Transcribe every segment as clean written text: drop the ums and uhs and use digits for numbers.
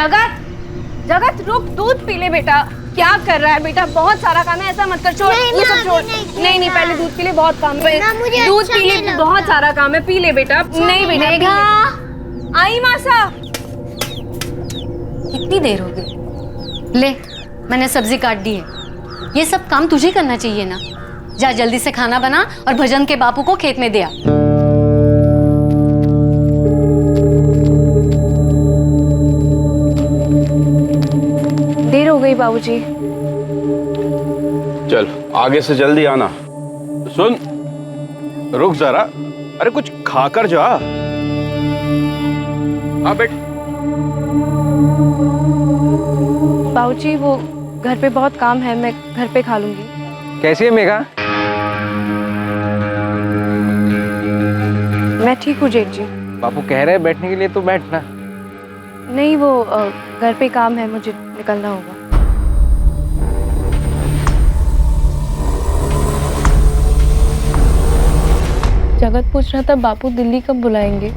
जगत, जगत रुक, दूध पी ले बेटा। क्या कर रहा है बेटा? बहुत सारा काम है, ऐसा मत कर। छोड़ ये सब छोड़। नहीं नहीं, पहले दूध पी ले, बहुत काम है। दूध पी ले, बहुत सारा काम है, पी ले बेटा। नहीं बेटा, मेघा आई मासा। कितनी देर हो गई? ले, मैंने सब्जी काट दी है। ये सब काम तुझे करना चाहिए ना। जा जल्दी से खाना बना और भजन के बापू को खेत में दे आ। देर हो गई बाबूजी। चल आगे से जल्दी आना। सुन, रुक जरा। अरे कुछ खाकर जा। हाँ बेट। बाबूजी वो घर पे बहुत काम है, मैं घर पे खा लूंगी। कैसी है मेघा? मैं ठीक हूँ जेठ जी। बापू कह रहे हैं बैठने के लिए, तो बैठना। नहीं वो घर पे काम है, मुझे निकलना होगा। जगत पूछ रहा था बापू दिल्ली कब बुलाएंगे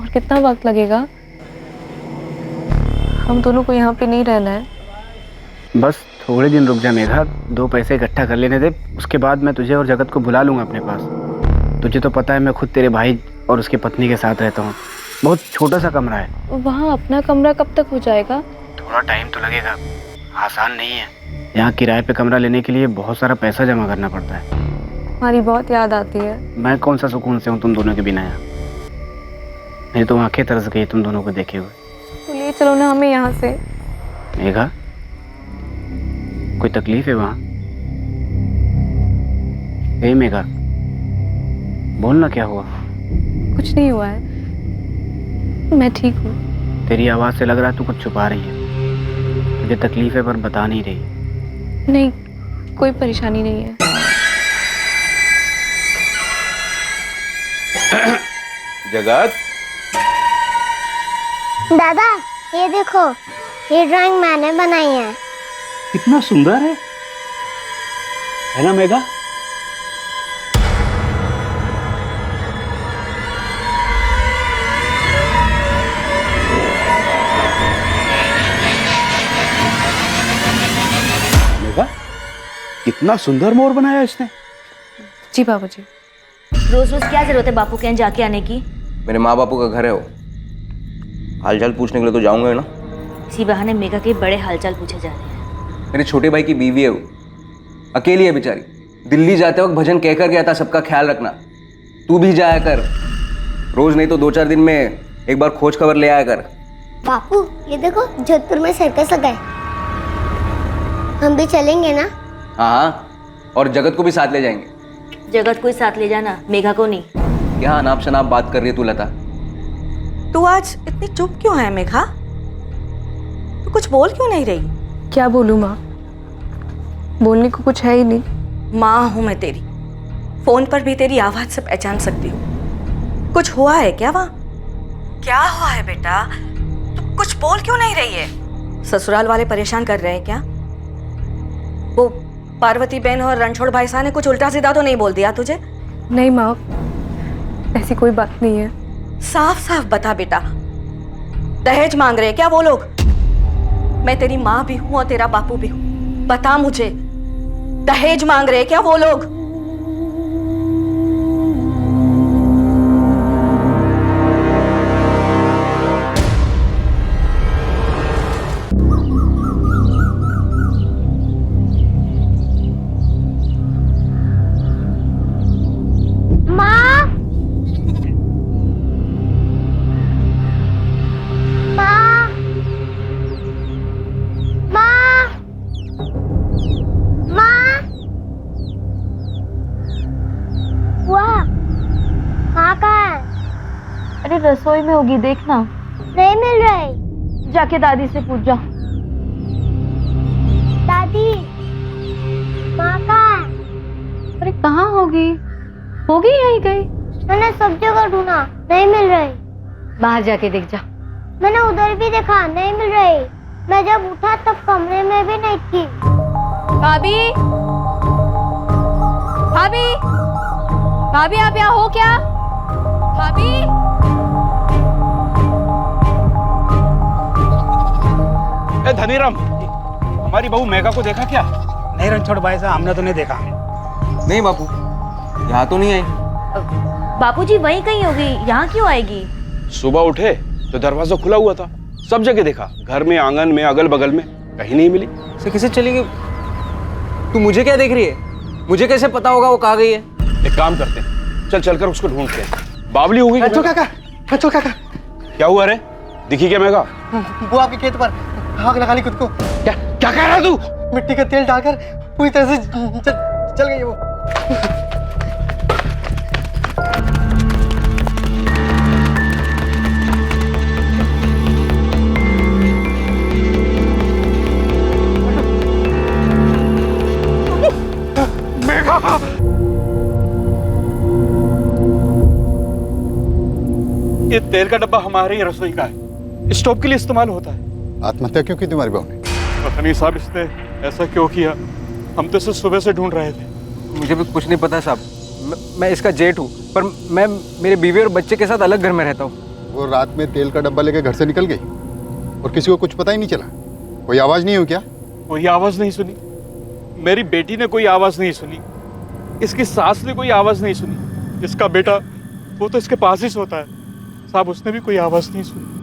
और कितना वक्त लगेगा। हम दोनों को यहाँ पे नहीं रहना है। बस थोड़े दिन रुक जा मेघा, 2 पैसे इकट्ठा कर लेने दे, उसके बाद मैं तुझे और जगत को बुला लूँगा अपने पास। तुझे तो पता है मैं खुद तेरे भाई और उसकी पत्नी के साथ रहता हूँ। बहुत छोटा सा कमरा है। वहाँ अपना कमरा कब तक हो जाएगा? थोड़ा टाइम तो लगेगा, आसान नहीं है। यहाँ किराए पे कमरा लेने के लिए बहुत सारा पैसा जमा करना पड़ता है। हमारी बहुत याद आती है। मैं कौन सा सुकून से हूँ तुम दोनों के बिना यहाँ। मेरी तो आंखें तरस गई तुम दोनों को देखे हुए। तो ले चलो ना हमें यहाँ से। मेघा, कोई तकलीफ है वहाँ? ए मेघा, बोलना क्या हुआ? कुछ नहीं हुआ है, मैं ठीक हूँ। तेरी आवाज़ से लग रहा है तू कुछ छुपा रही है। तुझे तकलीफ है पर बता नहीं रही। नहीं, कोई परेशानी नहीं है। जगत, दादा ये देखो, ये ड्राइंग मैंने बनाई है। कितना सुंदर है ना मेघा? मेघा, कितना सुंदर मोर बनाया इसने। जी बाबूजी। रोज रोज क्या जरूरत है बापू के यहाँ जाके आने की? मेरे माँ बापू का घर है वो, हालचाल पूछने के लिए तो जाऊंगा ना। इसी बहाने मेघा के बड़े हालचाल पूछे जा रहे हैं। मेरे छोटे भाई की बीवी है वो, अकेली है बेचारी। दिल्ली जाते वक्त भजन कहकर गया था सबका ख्याल रखना, तू भी जाया कर रोज, नहीं तो 2-4 दिन में एक बार खोज खबर ले आया कर। बापू ये देखो, जोधपुर में सर्कस लगा है, हम भी चलेंगे ना? हाँ हाँ, और जगत को भी साथ ले जाएंगे। जगत को ही साथ ले जाना, मेघा को नहीं। क्या अनाप शनाप बात कर रही है तू लता? तू आज इतनी चुप क्यों है मेघा? तू कुछ बोल क्यों नहीं रही? क्या बोलूँ माँ, बोलने को कुछ है ही नहीं। माँ हूं मैं तेरी, फोन पर भी तेरी आवाज से पहचान सकती हूँ। कुछ हुआ है क्या वहाँ? क्या हुआ है बेटा? तू कुछ बोल क्यों नहीं रही है? ससुराल वाले परेशान कर रहे हैं क्या? वो पार्वती बहन और रणछोड़ भाई साहब ने कुछ उल्टा सीधा तो नहीं बोल दिया तुझे? नहीं माँ, ऐसी कोई बात नहीं है। साफ साफ बता बेटा, दहेज मांग रहे हैं क्या वो लोग? मैं तेरी माँ भी हूं और तेरा बापू भी हूं, बता मुझे, दहेज मांग रहे हैं क्या वो लोग? रसोई में होगी, देखना। नहीं मिल रही। जाके दादी से पूछ जा। दादी, माँ कहाँ है? अरे कहाँ होगी यहीं कहीं। मैंने सब जगह ढूंढा, नहीं मिल रही। बाहर जाके देख जा। मैंने उधर भी देखा, नहीं मिल रही। मैं जब उठा तब कमरे में भी नहीं थी। भाभी, भाभी, भाभी आप यहाँ हो क्या? भाभी, धनीराम, हमारी बहू मेघा को देखा क्या? नहीं रणछोड़ भाई साहब, हमने तो नहीं देखा। नहीं बापू, यहाँ तो नहीं आई। बापूजी वहीं कहीं होगी, यहाँ क्यों आएगी? सुबह उठे तो दरवाजा खुला हुआ था, सब जगह देखा, घर में, आंगन में, अगल बगल में, कहीं नहीं मिली। से किसे चली गई? तू मुझे क्या देख रही है? मुझे कैसे पता होगा वो कहाँ गई है? एक काम करते हैं, चल चलकर उसको ढूंढते हैं। बावली हो गई। रणछोड़ काका, रणछोड़ काका, क्या हुआ रे? दिखी क्या मेघा? वो आपके खेत पर आग लगा ली खुद को। क्या क्या कह रहा तू? मिट्टी का तेल डालकर पूरी तरह से चल गई वो। ये तेल का डब्बा हमारी रसोई का है, स्टोव के लिए इस्तेमाल होता है। आत्महत्या क्यों की तुम्हारी बहू ने? पता नहीं साहब, इसने ऐसा क्यों किया, हम तो इसे सुबह से ढूंढ रहे थे। मुझे भी कुछ नहीं पता साहब। मैं इसका जेठ हूँ, पर मैं मेरे बीवी और बच्चे के साथ अलग घर में रहता हूँ। वो रात में तेल का डब्बा लेकर घर से निकल गई और किसी को कुछ पता ही नहीं चला? कोई आवाज नहीं हुई क्या? कोई आवाज नहीं सुनी, मेरी बेटी ने कोई आवाज नहीं सुनी, इसकी सास ने कोई आवाज नहीं सुनी, इसका बेटा वो तो इसके पास ही सोता है साहब, उसने भी कोई आवाज नहीं सुनी।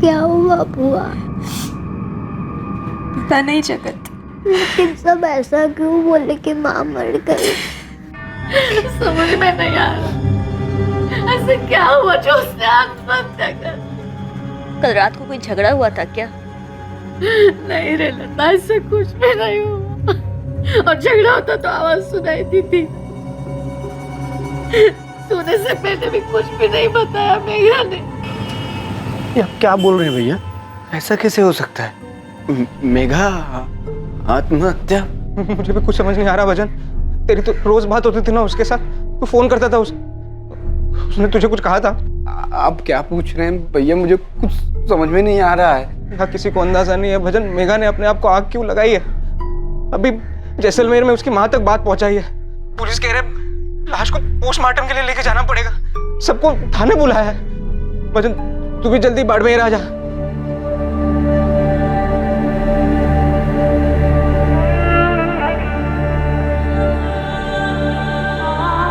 क्या हुआ बुआ? पता नहीं जगत, लेकिन सब ऐसा क्यों बोले कि माँ मर गई? समझ में नहीं आ रहा ऐसे क्या हुआ जो उसने आत्महत्या कर। कल रात को कोई झगड़ा हुआ था क्या? नहीं रे लता, ऐसे कुछ भी नहीं हुआ, और झगड़ा होता तो आवाज सुनाई दी थी। सोने से पहले भी कुछ भी नहीं बताया मेघा ने। ये आप क्या बोल रहे हैं भैया? ऐसा कैसे हो सकता है? मेघा आत्महत्या? मुझे भी कुछ समझ नहीं आ रहा भजन। तेरी तो रोज बात होती थी ना उसके साथ, तू फोन करता था उसने तुझे कुछ कहा था? आप क्या पूछ रहे हैं भैया? मुझे कुछ समझ में नहीं आ रहा है। यहाँ किसी को अंदाजा नहीं है भजन, मेघा ने अपने आप को आग क्यों लगाई है। अभी जैसलमेर में उसकी माँ तक बात पहुंचाई है। पुलिस कह रहे लाश को पोस्टमार्टम के लिए लेके जाना पड़ेगा, सबको थाने बुलाया है। भजन तू भी जल्दी बाड़मेर आ जा।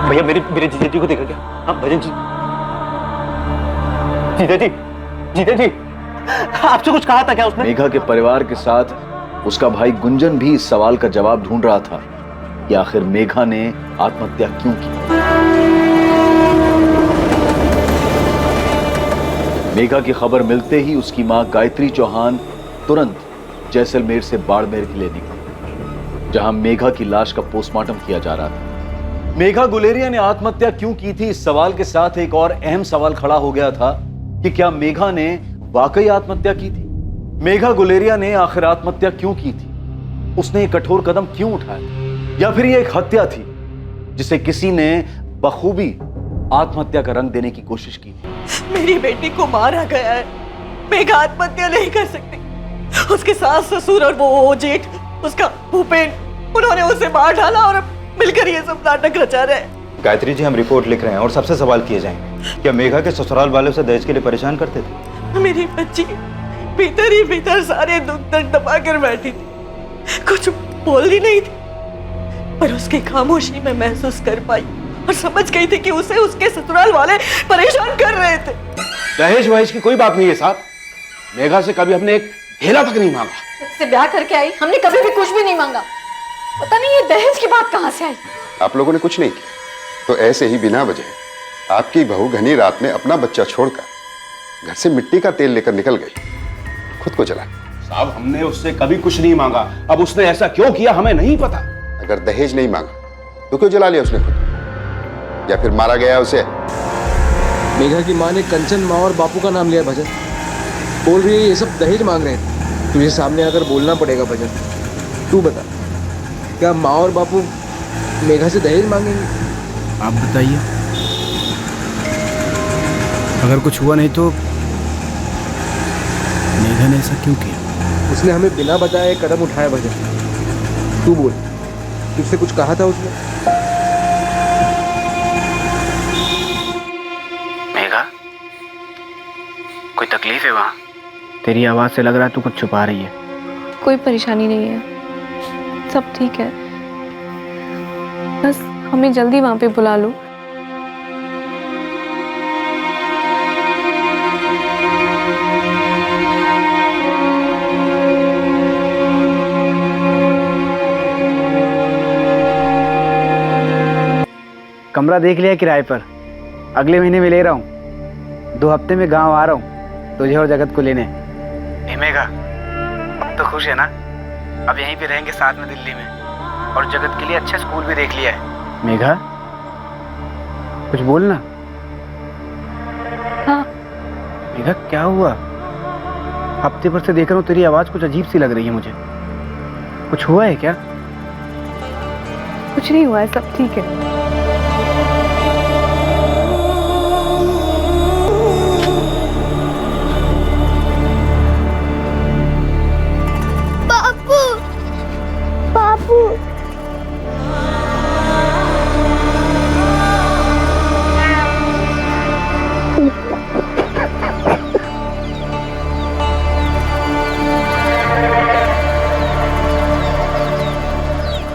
भैया मेरे जीजा जी को देखा क्या? हाँ भजन जी, जीजा जी आपसे कुछ कहा था क्या उसने? मेघा के परिवार के साथ उसका भाई गुंजन भी इस सवाल का जवाब ढूंढ रहा था कि आखिर मेघा ने आत्महत्या क्यों की। मेघा की खबर मिलते ही उसकी मां गायत्री चौहान तुरंत जैसलमेर से बाड़मेर के लिए निकली, जहां मेघा की लाश का पोस्टमार्टम किया जा रहा था। मेघा गुलेरिया ने आत्महत्या क्यों की थी, इस सवाल के साथ एक और अहम सवाल खड़ा हो गया था कि क्या मेघा ने वाकई आत्महत्या की थी? मेघा गुलेरिया ने आखिर आत्महत्या क्यों की थी? उसने एक कठोर कदम क्यों उठाया? या फिर यह एक हत्या थी जिसे किसी ने बखूबी आत्महत्या का रंग देने की कोशिश की थी? मेरी बेटी को मारा गया है, मेघा आत्महत्या नहीं कर सकती। उसके सास ससुर और वो जेठ, उसका भूपेन, उन्होंने उसे मार डाला और अब मिलकर ये सब नाटक रचा रहे हैं। गायत्री जी, हम रिपोर्ट लिख रहे हैं और सबसे सवाल किए जाएंगे। क्या मेघा के ससुराल वाले उसे दहेज के लिए परेशान करते थे? मेरी बच्ची भीतर ही भीतर सारे दुख दर्द दबा कर बैठी थी, कुछ बोलती नहीं थी, पर उसकी खामोशी में महसूस कर पाई और समझ गई थी कि उसे उसके ससुराल वाले परेशान कर रहे थे। दहेज वहेज की कोई बात नहीं है साहब, मेघा से कभी हमने एक ढेला तक नहीं मांगा। से ब्याह करके आई, हमने कभी भी कुछ भी नहीं मांगा। पता नहीं ये दहेज की बात कहां से आई। आप लोगों ने कुछ नहीं किया तो ऐसे ही बिना वजह आपकी बहू घनी रात में अपना बच्चा छोड़कर घर से मिट्टी का तेल लेकर निकल गई, खुद को जला। साहब हमने उससे कभी कुछ नहीं मांगा, अब उसने ऐसा क्यों किया हमें नहीं पता। अगर दहेज नहीं मांगा तो क्यों जला लिया उसने खुद, या फिर मारा गया उसे? मेघा की माँ ने कंचन माँ और बापू का नाम लिया भजन, बोल रही है ये सब दहेज मांग रहे थे। तुझे सामने आकर बोलना पड़ेगा भजन। तू बता, क्या माँ और बापू मेघा से दहेज मांगेंगे? आप बताइए, अगर कुछ हुआ नहीं तो मेघा ने ऐसा क्यों किया? उसने हमें बिना बताए कदम उठाया भजन। तू बोल, तुझसे कुछ कहा था उसने? तकलीफ है वहाँ? तेरी आवाज़ से लग रहा है तू कुछ छुपा रही है। कोई परेशानी नहीं है, सब ठीक है। बस हमें जल्दी वहाँ पे बुला लो। कमरा देख लिया किराए पर? अगले महीने में ले रहा हूँ। 2 हफ्ते में गांव आ रहा हूँ तुझे और जगत को लेने। मेघा, अब तो खुश है ना? अब यहीं पे रहेंगे साथ में दिल्ली में, और जगत के लिए अच्छा स्कूल भी देख लिया है। मेघा, कुछ बोलना। हाँ। मेघा, क्या हुआ? हफ्ते भर से देख रहा हूँ तेरी आवाज़ कुछ अजीब सी लग रही है मुझे। कुछ हुआ है क्या? कुछ नहीं हुआ है, सब ठीक है।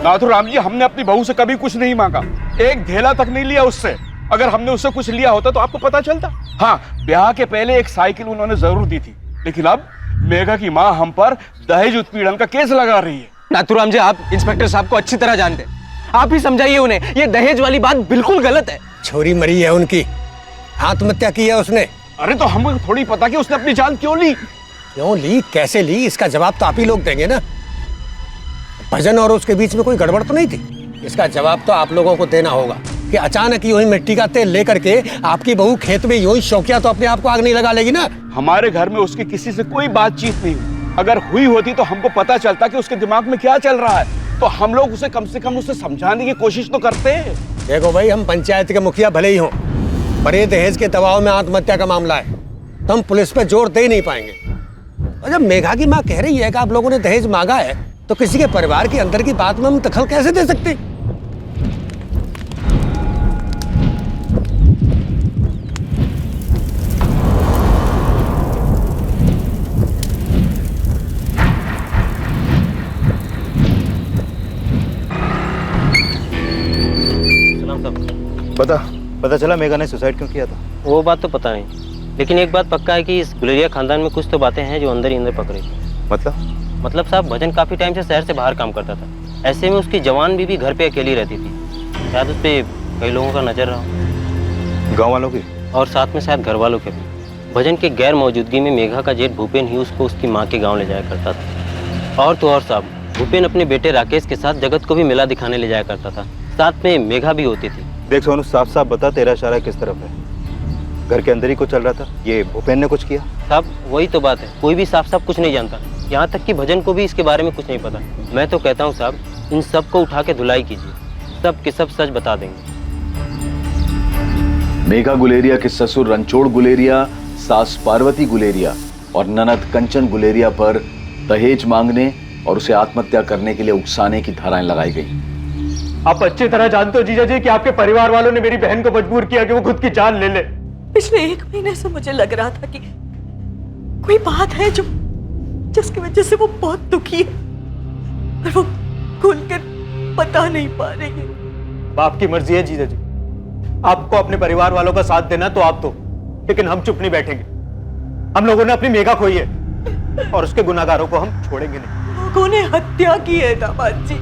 नाथुराम जी, हमने अपनी बहू से कभी कुछ नहीं मांगा, एक धेला तक नहीं लिया उससे। अगर हमने उससे कुछ लिया होता तो आपको पता चलता। हाँ, ब्याह के पहले एक साइकिल उन्होंने जरूर दी थी, लेकिन अब मेघा की माँ हम पर दहेज उत्पीड़न का केस लगा रही है। नाथुराम जी, आप इंस्पेक्टर साहब को अच्छी तरह जानते हैं, आप ही समझाइए उन्हें, ये दहेज वाली बात बिल्कुल गलत है। छोरी मरी है उनकी, आत्महत्या की है उसने। अरे तो हमको थोड़ी पता कि उसने अपनी जान क्यों ली। क्यों ली, कैसे ली, इसका जवाब तो आप ही लोग देंगे ना। भजन और उसके बीच में कोई गड़बड़ तो नहीं थी? इसका जवाब तो आप लोगों को देना होगा कि अचानक यूं ही मिट्टी का तेल लेकर के आपकी बहू खेत में यूं ही शौकिया तो अपने आप को आग नहीं लगा लेगी ना। हमारे घर में उसकी किसी से कोई बातचीत नहीं हुई। अगर हुई होती तो हमको पता चलता कि उसके दिमाग में क्या चल रहा है, तो हम लोग उसे कम से कम उसे समझाने की कोशिश तो करते हैं। देखो भाई, हम पंचायत के मुखिया भले ही हों, पर ये दहेज के दबाव में आत्महत्या का मामला है तो हम पुलिस पे जोर दे ही नहीं पाएंगे। और जब मेघा की माँ कह रही है कि आप लोगों ने दहेज मांगा है, तो किसी के परिवार के अंदर की बात में हम दखल कैसे दे सकते? पता चला मेघा ने सुसाइड क्यों किया था? वो बात तो पता नहीं, लेकिन एक बात पक्का है कि इस गुलेरिया खानदान में कुछ तो बातें हैं जो अंदर ही अंदर पकड़े। मतलब साहब, भजन काफी टाइम से शहर से बाहर काम करता था। ऐसे में उसकी जवान बीवी घर पे अकेली रहती थी। शायद उस पे कई लोगों का नजर रहा, गांव वालों की, और साथ में शायद घर वालों के भी। भजन के गैर मौजूदगी में मेघा का जेठ भूपेन ही उसको उसकी माँ के गाँव ले जाया करता था। और तो और साहब, भूपेन अपने बेटे राकेश के साथ जगत को भी मेला दिखाने ले जाया करता था। साथ में मेघा भी होती थी। देख सोनू, साफ साफ बता, तेरा इशारा किस तरफ है? घर के अंदर ही कुछ चल रहा था? ये भूपेन ने कुछ किया? साहब वही तो बात है, कोई भी साफ साफ कुछ नहीं जानता, यहाँ तक कि भजन को भी इसके बारे में कुछ नहीं पता। मैं तो कहता हूँ साहब, इन सब को उठा के धुलाई कीजिए, सब के सब सच बता देंगे। मेघा गुलेरिया के ससुर रणछोड़ गुलेरिया, सास पार्वती गुलेरिया और ननद कंचन गुलेरिया पर दहेज मांगने और उसे आत्महत्या करने के लिए उकसाने की धाराएं लगाई गई। आप अच्छी तरह जानते हो जीजा जी कि आपके परिवार वालों ने मेरी बहन को मजबूर किया कि वो खुद की जान ले ले। पिछले 1 महीने से मुझे लग रहा था कि कोई बात है जो जिसकी वजह से वो बहुत दुखी है, पर वो खुलकर बता नहीं पा रही है। बाप की मर्जी है जीजा जी, आपको अपने परिवार वालों का साथ देना तो आप दो, लेकिन हम चुप नहीं बैठेंगे। हम लोगों ने अपनी मेघा खोई है और उसके गुनाहगारों को हम छोड़ेंगे नहीं। लोगों ने हत्या की है दामाद जी,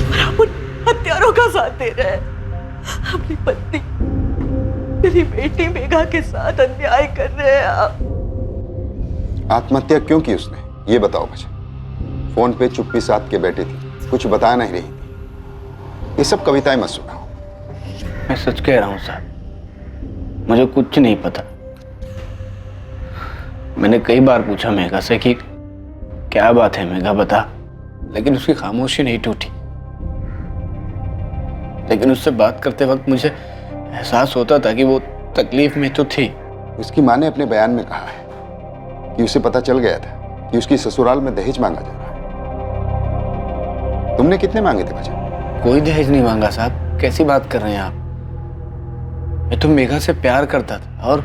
और आप उन हत्यारों का साथ दे रहे हैं। अपनी पत्नी, मेरी बेटी मेघा के साथ अन्याय कर रहे हैं आप। आत्महत्या क्यों की उसने, ये बताओ मुझे। फोन पे चुप्पी साध के बैठी थी, कुछ बता नहीं रही थी। ये सब कविताएं मत सुनाओ। मैं सच कह रहा हूँ साहब, मुझे कुछ नहीं पता। मैंने कई बार पूछा मेघा से कि क्या बात है मेघा बता, लेकिन उसकी खामोशी नहीं टूटी। लेकिन उससे बात करते वक्त मुझे एहसास होता था कि वो तकलीफ में तो थी। उसकी माँ ने अपने बयान में कहा है कि उसे पता चल गया था कि उसकी ससुराल में दहेज मांगा जा रहा है। तुमने कितने मांगे थे भजन? कोई दहेज नहीं मांगा साहब, कैसी बात कर रहे हैं आप? मैं तो मेघा से प्यार करता था और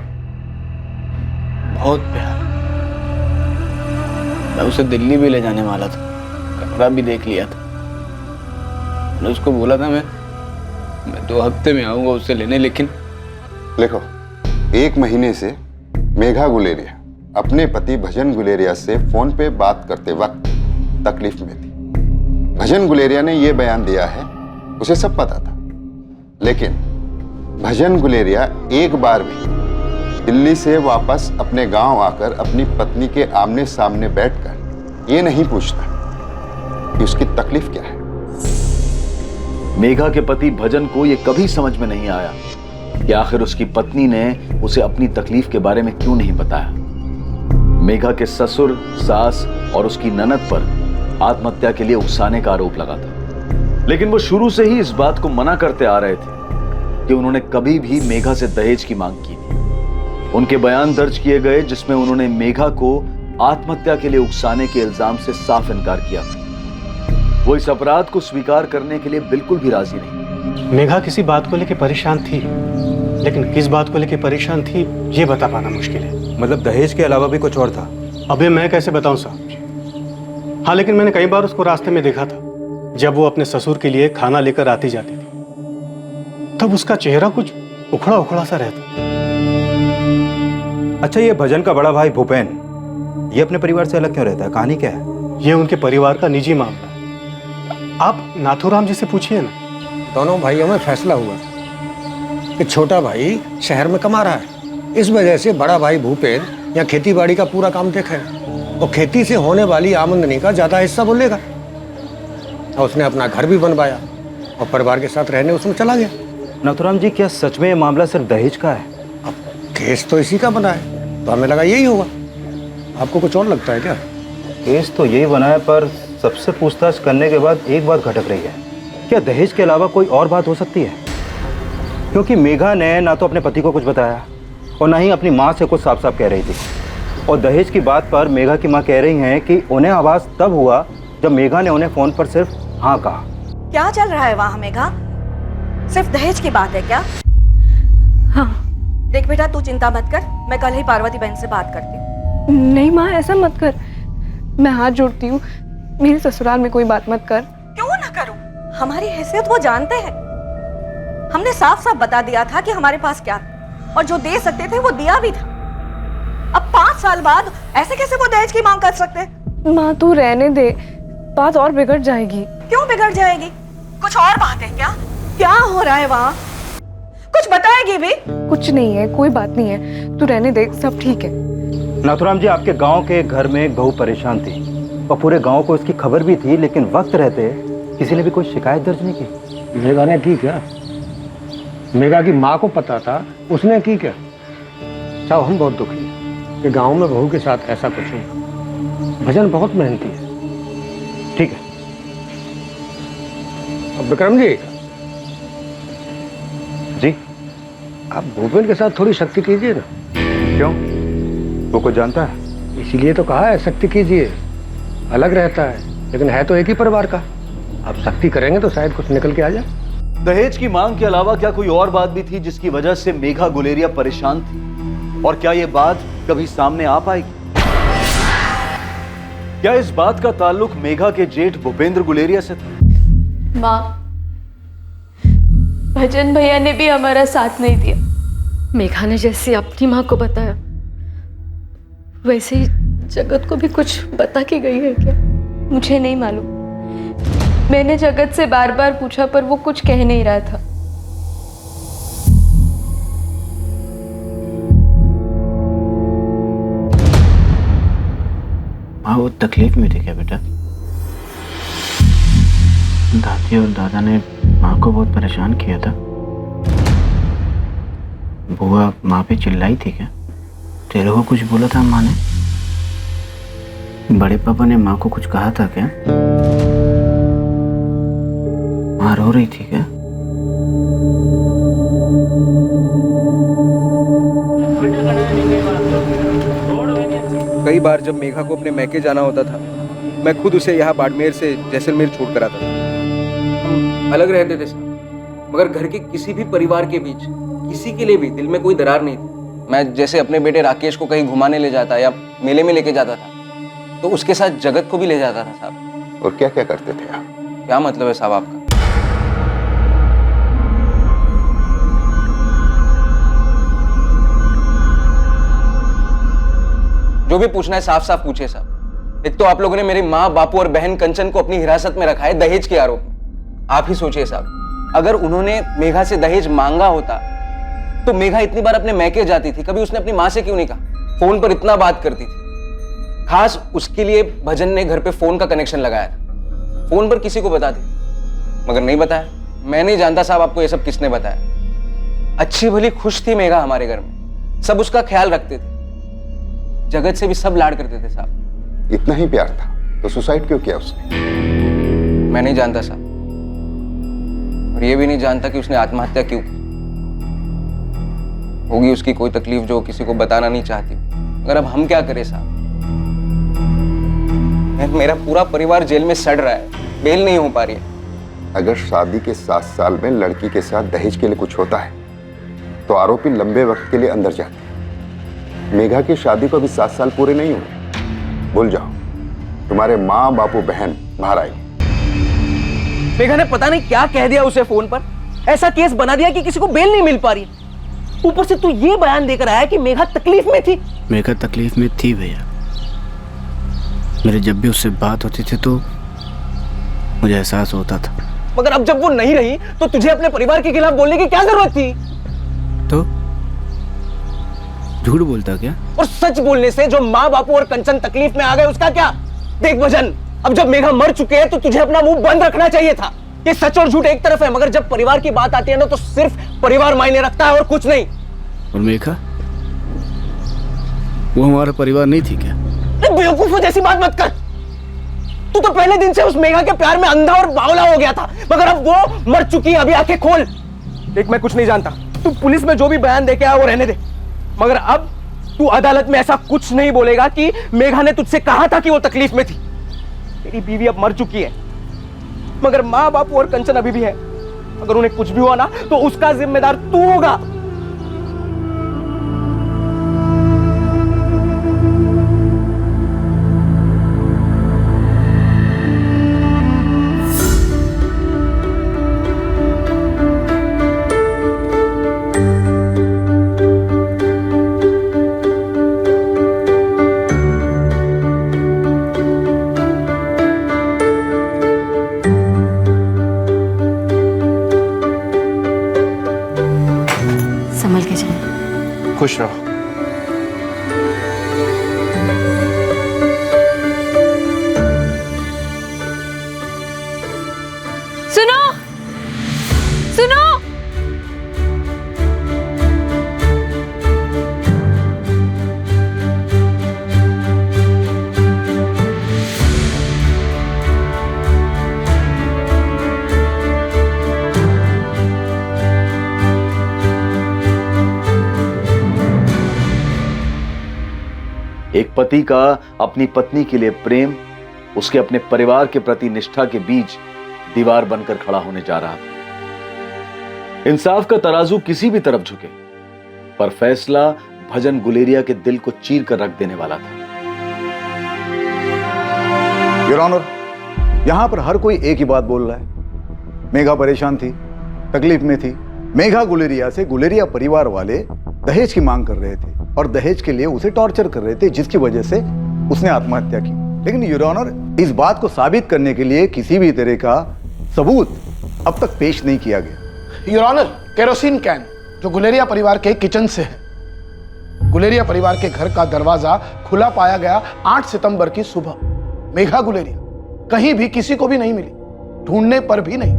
बहुत प्यार। मैं उसे दिल्ली भी ले जाने वाला था, कमरा भी देख लिया था। मैंने उसको बोला था मैं 2 हफ्ते में आऊंगा उससे लेने, लेकिन देखो, 1 महीने से मेघा गुलेरिया अपने पति भजन गुलेरिया से फोन पे बात करते वक्त तकलीफ में थी। भजन गुलेरिया ने यह बयान दिया है, उसे सब पता था, लेकिन भजन गुलेरिया एक बार भी दिल्ली से वापस अपने गांव आकर अपनी पत्नी के आमने सामने बैठकर ये नहीं पूछता कि उसकी तकलीफ क्या है। मेघा के पति भजन को यह कभी समझ में नहीं आया कि आखिर उसकी पत्नी ने उसे अपनी तकलीफ के बारे में क्यों नहीं बताया। मेघा के ससुर, सास और उसकी ननद पर आत्महत्या के लिए उकसाने का आरोप लगा था, लेकिन वो शुरू से ही इस बात को मना करते आ रहे थे कि उन्होंने कभी भी मेघा से दहेज की मांग की थी। उनके बयान दर्ज किए गए जिसमें उन्होंने मेघा को आत्महत्या के लिए उकसाने के इल्जाम से साफ इनकार किया। वो इस अपराध को स्वीकार करने के लिए बिल्कुल भी राजी नहीं। मेघा किसी बात को लेकर परेशान थी, लेकिन किस बात को लेकर परेशान थी ये बता पाना मुश्किल है। मतलब दहेज के अलावा भी कुछ और था? अबे मैं कैसे बताऊं साहब। हाँ, लेकिन मैंने कई बार उसको रास्ते में देखा था, जब वो अपने ससुर के लिए खाना लेकर आती जाती थी, तब उसका चेहरा कुछ उखड़ा उखड़ा सा रहता। अच्छा, ये भजन का बड़ा भाई भूपेन, ये अपने परिवार से अलग क्यों रहता है? कहानी क्या है? ये उनके परिवार का निजी मामला है। आप नाथूराम जी से पूछिए ना। दोनों भाइयों में फैसला हुआ कि छोटा भाई शहर में कमा रहा है, इस वजह से बड़ा भाई भूपेन यहाँ खेती बाड़ी का पूरा काम देखेगा और खेती से होने वाली आमदनी का ज्यादा हिस्सा वो लेगा। और उसने अपना घर भी बनवाया और परिवार के साथ रहने उसमें चला गया। नाथूराम जी, क्या सच में ये मामला सिर्फ दहेज का है? अब केस तो इसी का बना है, तो हमें लगा यही होगा। आपको कुछ और लगता है क्या? केस तो यही बना है, पर सबसे पूछताछ करने के बाद एक बात खटक रही है। क्या दहेज के अलावा कोई और बात हो सकती है? क्योंकि मेघा ने ना तो अपने पति को कुछ बताया और ना ही अपनी माँ से कुछ साफ साफ कह रही थी। और दहेज की बात पर मेघा की माँ कह रही हैं कि उन्हें आवाज़ तब हुआ जब मेघा ने उन्हें फ़ोन पर सिर्फ हाँ कहा। क्या चल रहा है वहाँ मेघा? सिर्फ दहेज की बात है क्या? हाँ। देख बेटा, तू चिंता मत कर, मैं कल ही पार्वती बहन से बात करती हूँ। नहीं माँ, ऐसा मत कर, मैं हाथ जोड़ती हूँ, मेरे ससुराल में कोई बात मत कर। क्यों ना करूँ? हमारी हैसियत वो जानते हैं। हमने साफ साफ बता दिया था कि हमारे पास क्या था, और जो दे सकते थे वो दिया भी था। अब 5 साल बाद ऐसे कैसे वो दहेज की मांग कर सकते? माँ तू रहने दे, बात और बिगड़ जाएगी। क्यों बिगड़ जाएगी? कुछ और बात है क्या? क्या हो रहा है वहाँ? कुछ बताएगी भी? कुछ नहीं है, कोई बात नहीं है, तू रहने दे, सब ठीक है। नाथूराम जी, आपके गांव के घर में एक बहू परेशान थी और पूरे गांव को इसकी खबर भी थी, लेकिन वक्त रहते किसी ने भी कोई शिकायत दर्ज नहीं की। मेघा ने की क्या? मेघा की माँ को पता था, उसने की क्या? साहब, हम बहुत दुखी हैं कि गांव में बहू के साथ ऐसा कुछ हुआ। भजन बहुत मेहनती है। ठीक है, अब विक्रम जी जी, आप भूपेन के साथ थोड़ी सख्ती कीजिए ना। क्यों? वो कुछ जानता है? इसीलिए तो कहा है सख्ती कीजिए। अलग रहता है, लेकिन है तो एक ही परिवार का। आप सख्ती करेंगे तो शायद कुछ निकल के आ जाए। दहेज की मांग के अलावा क्या कोई और बात भी थी जिसकी वजह से मेघा गुलेरिया परेशान थी? और क्या ये बात कभी सामने आ पाएगी? क्या इस बात का ताल्लुक मेघा के जेठ भूपेंद्र गुलेरिया से था? माँ, भजन भैया ने भी हमारा साथ नहीं दिया। मेघा ने जैसे अपनी माँ को बताया, वैसे ही जगत को भी कुछ बता के गई है क्या? मुझे नहीं मालूम, मैंने जगत से बार बार पूछा पर वो कुछ कह नहीं रहा था। माँ वो तकलीफ में थी क्या बेटा? दादी और दादा ने माँ को बहुत परेशान किया था। बुआ माँ पे चिल्लाई थी क्या? तेरे को कुछ बोला था माँ ने? बड़े पापा ने माँ को कुछ कहा था क्या? माँ रो रही थी क्या? कई बार जब मेघा को अपने मैके जाना होता था, मैं खुद उसे यहाँ बाड़मेर से जैसलमेर छोड़ कर आता था। हम अलग रहते थे साहब, मगर घर के किसी भी परिवार के बीच किसी के लिए भी दिल में कोई दरार नहीं थी। मैं जैसे अपने बेटे राकेश को कहीं घुमाने ले जाता या मेले में लेके जाता था, तो उसके साथ जगत को भी ले जाता था साहब। और क्या क्या करते थे आप? क्या मतलब है साहब आपका? जो भी पूछना है साफ साफ पूछिए साहब। एक तो आप लोगों ने मेरी माँ, बापू और बहन कंचन को अपनी हिरासत में रखा है दहेज के आरोप में। आप ही सोचिए साहब, अगर उन्होंने मेघा से दहेज मांगा होता तो मेघा इतनी बार अपने मैके जाती थी, कभी उसने अपनी माँ से क्यों नहीं कहा? फोन पर इतना बात करती थी। खास उसके लिए भजन ने घर पे फोन का कनेक्शन लगाया था, फोन पर किसी को बता दी, मगर नहीं बताया। मैं नहीं जानता साहब आपको ये सब किसने बताया। अच्छी भली खुश थी मेघा हमारे घर में, सब उसका ख्याल रखते थे, जगत से भी सब लाड करते थे साहब। इतना ही प्यार था तो सुसाइड क्यों किया उसने? मैं नहीं जानता साहब, और ये भी नहीं जानता कि उसने आत्महत्या क्यों की। होगी उसकी कोई तकलीफ जो किसी को बताना नहीं चाहती, मगर अब हम क्या करें साहब? मेरा पूरा परिवार जेल में सड़ रहा है, बेल नहीं हो पा रही है। अगर शादी के 7 साल में लड़की के साथ दहेज के लिए कुछ होता है तो आरोपी लंबे वक्त के लिए अंदर जाते हैं। मेघा की शादी को अभी 7 साल पूरे नहीं हुए। भूल जाओ, तुम्हारे माँ, बापू, बहन बाहर आई। मेघा ने पता नहीं क्या कह दिया उसे फोन पर, ऐसा केस बना दिया कि किसी को बेल नहीं मिल पा रही। ऊपर से तू ये बयान देकर आया कि मेघा तकलीफ में थी। मेघा तकलीफ में थी भैया, मेरे जब भी उससे बात होती थी तो मुझे एहसास होता था। मगर अब जब वो नहीं रही तो तुझे अपने परिवार के खिलाफ बोलने की क्या जरूरत थी? तो झूठ बोलता क्या? और सच बोलने से जो माँ, बापू और कंचन तकलीफ में आ गए उसका क्या? देख भजन, अब जब मेघा मर चुके हैं तो तुझे अपना मुंह बंद रखना चाहिए था। ये सच और झूठ एक तरफ है, मगर जब परिवार की बात आती है ना तो सिर्फ परिवार मायने रखता है और कुछ नहीं। और मेघा, वो हमारा परिवार नहीं थी क्या? बेवकूफों जैसी बात मत कर। तू तो पहले दिन से उस मेघा के प्यार में अंधा और बावला हो गया था, मगर अब वो मर चुकी है। अभी आंखें खोल। देख, मैं कुछ नहीं जानता, तू पुलिस में जो भी बयान दे के आया वो रहने दे, मगर अब तू अदालत में ऐसा कुछ नहीं बोलेगा कि मेघा ने तुझसे कहा था कि वो तकलीफ में थी। तेरी बीवी अब मर चुकी है, मगर माँ, बापू और कंचन अभी भी है। अगर उन्हें कुछ भी हुआ ना तो उसका जिम्मेदार तू होगा। खुश रहो। सुनो, सुनो, एक पति का अपनी पत्नी के लिए प्रेम, उसके अपने परिवार के प्रति निष्ठा के बीच दीवार बनकर खड़ा होने जा रहा था। इंसाफ का तराजू किसी भी तरफ झुके, पर फैसला भजन गुलेरिया के दिल को चीर कर रख देने वाला था। योर ऑनर, यहां पर हर कोई एक ही बात बोल रहा है। मेघा परेशान थी, तकलीफ में थी। मेघा गुलेरिया से गुलेरिया परिवार वाले दहेज की मांग कर रहे थे और दहेज के लिए उसे टॉर्चर कर रहे थे, जिसकी वजह से उसने आत्महत्या की। लेकिन योर ऑनर, इस बात को साबित करने के लिए किसी भी तरह का सबूत अब तक पेश नहीं किया गया। योर ऑनर, केरोसिन कैन जो गुलेरिया परिवार के किचन से है, गुलेरिया परिवार के घर का दरवाजा खुला पाया गया 8 सितंबर की सुबह। मेघा गुलेरिया कहीं भी किसी को भी नहीं मिली, ढूंढने पर भी नहीं,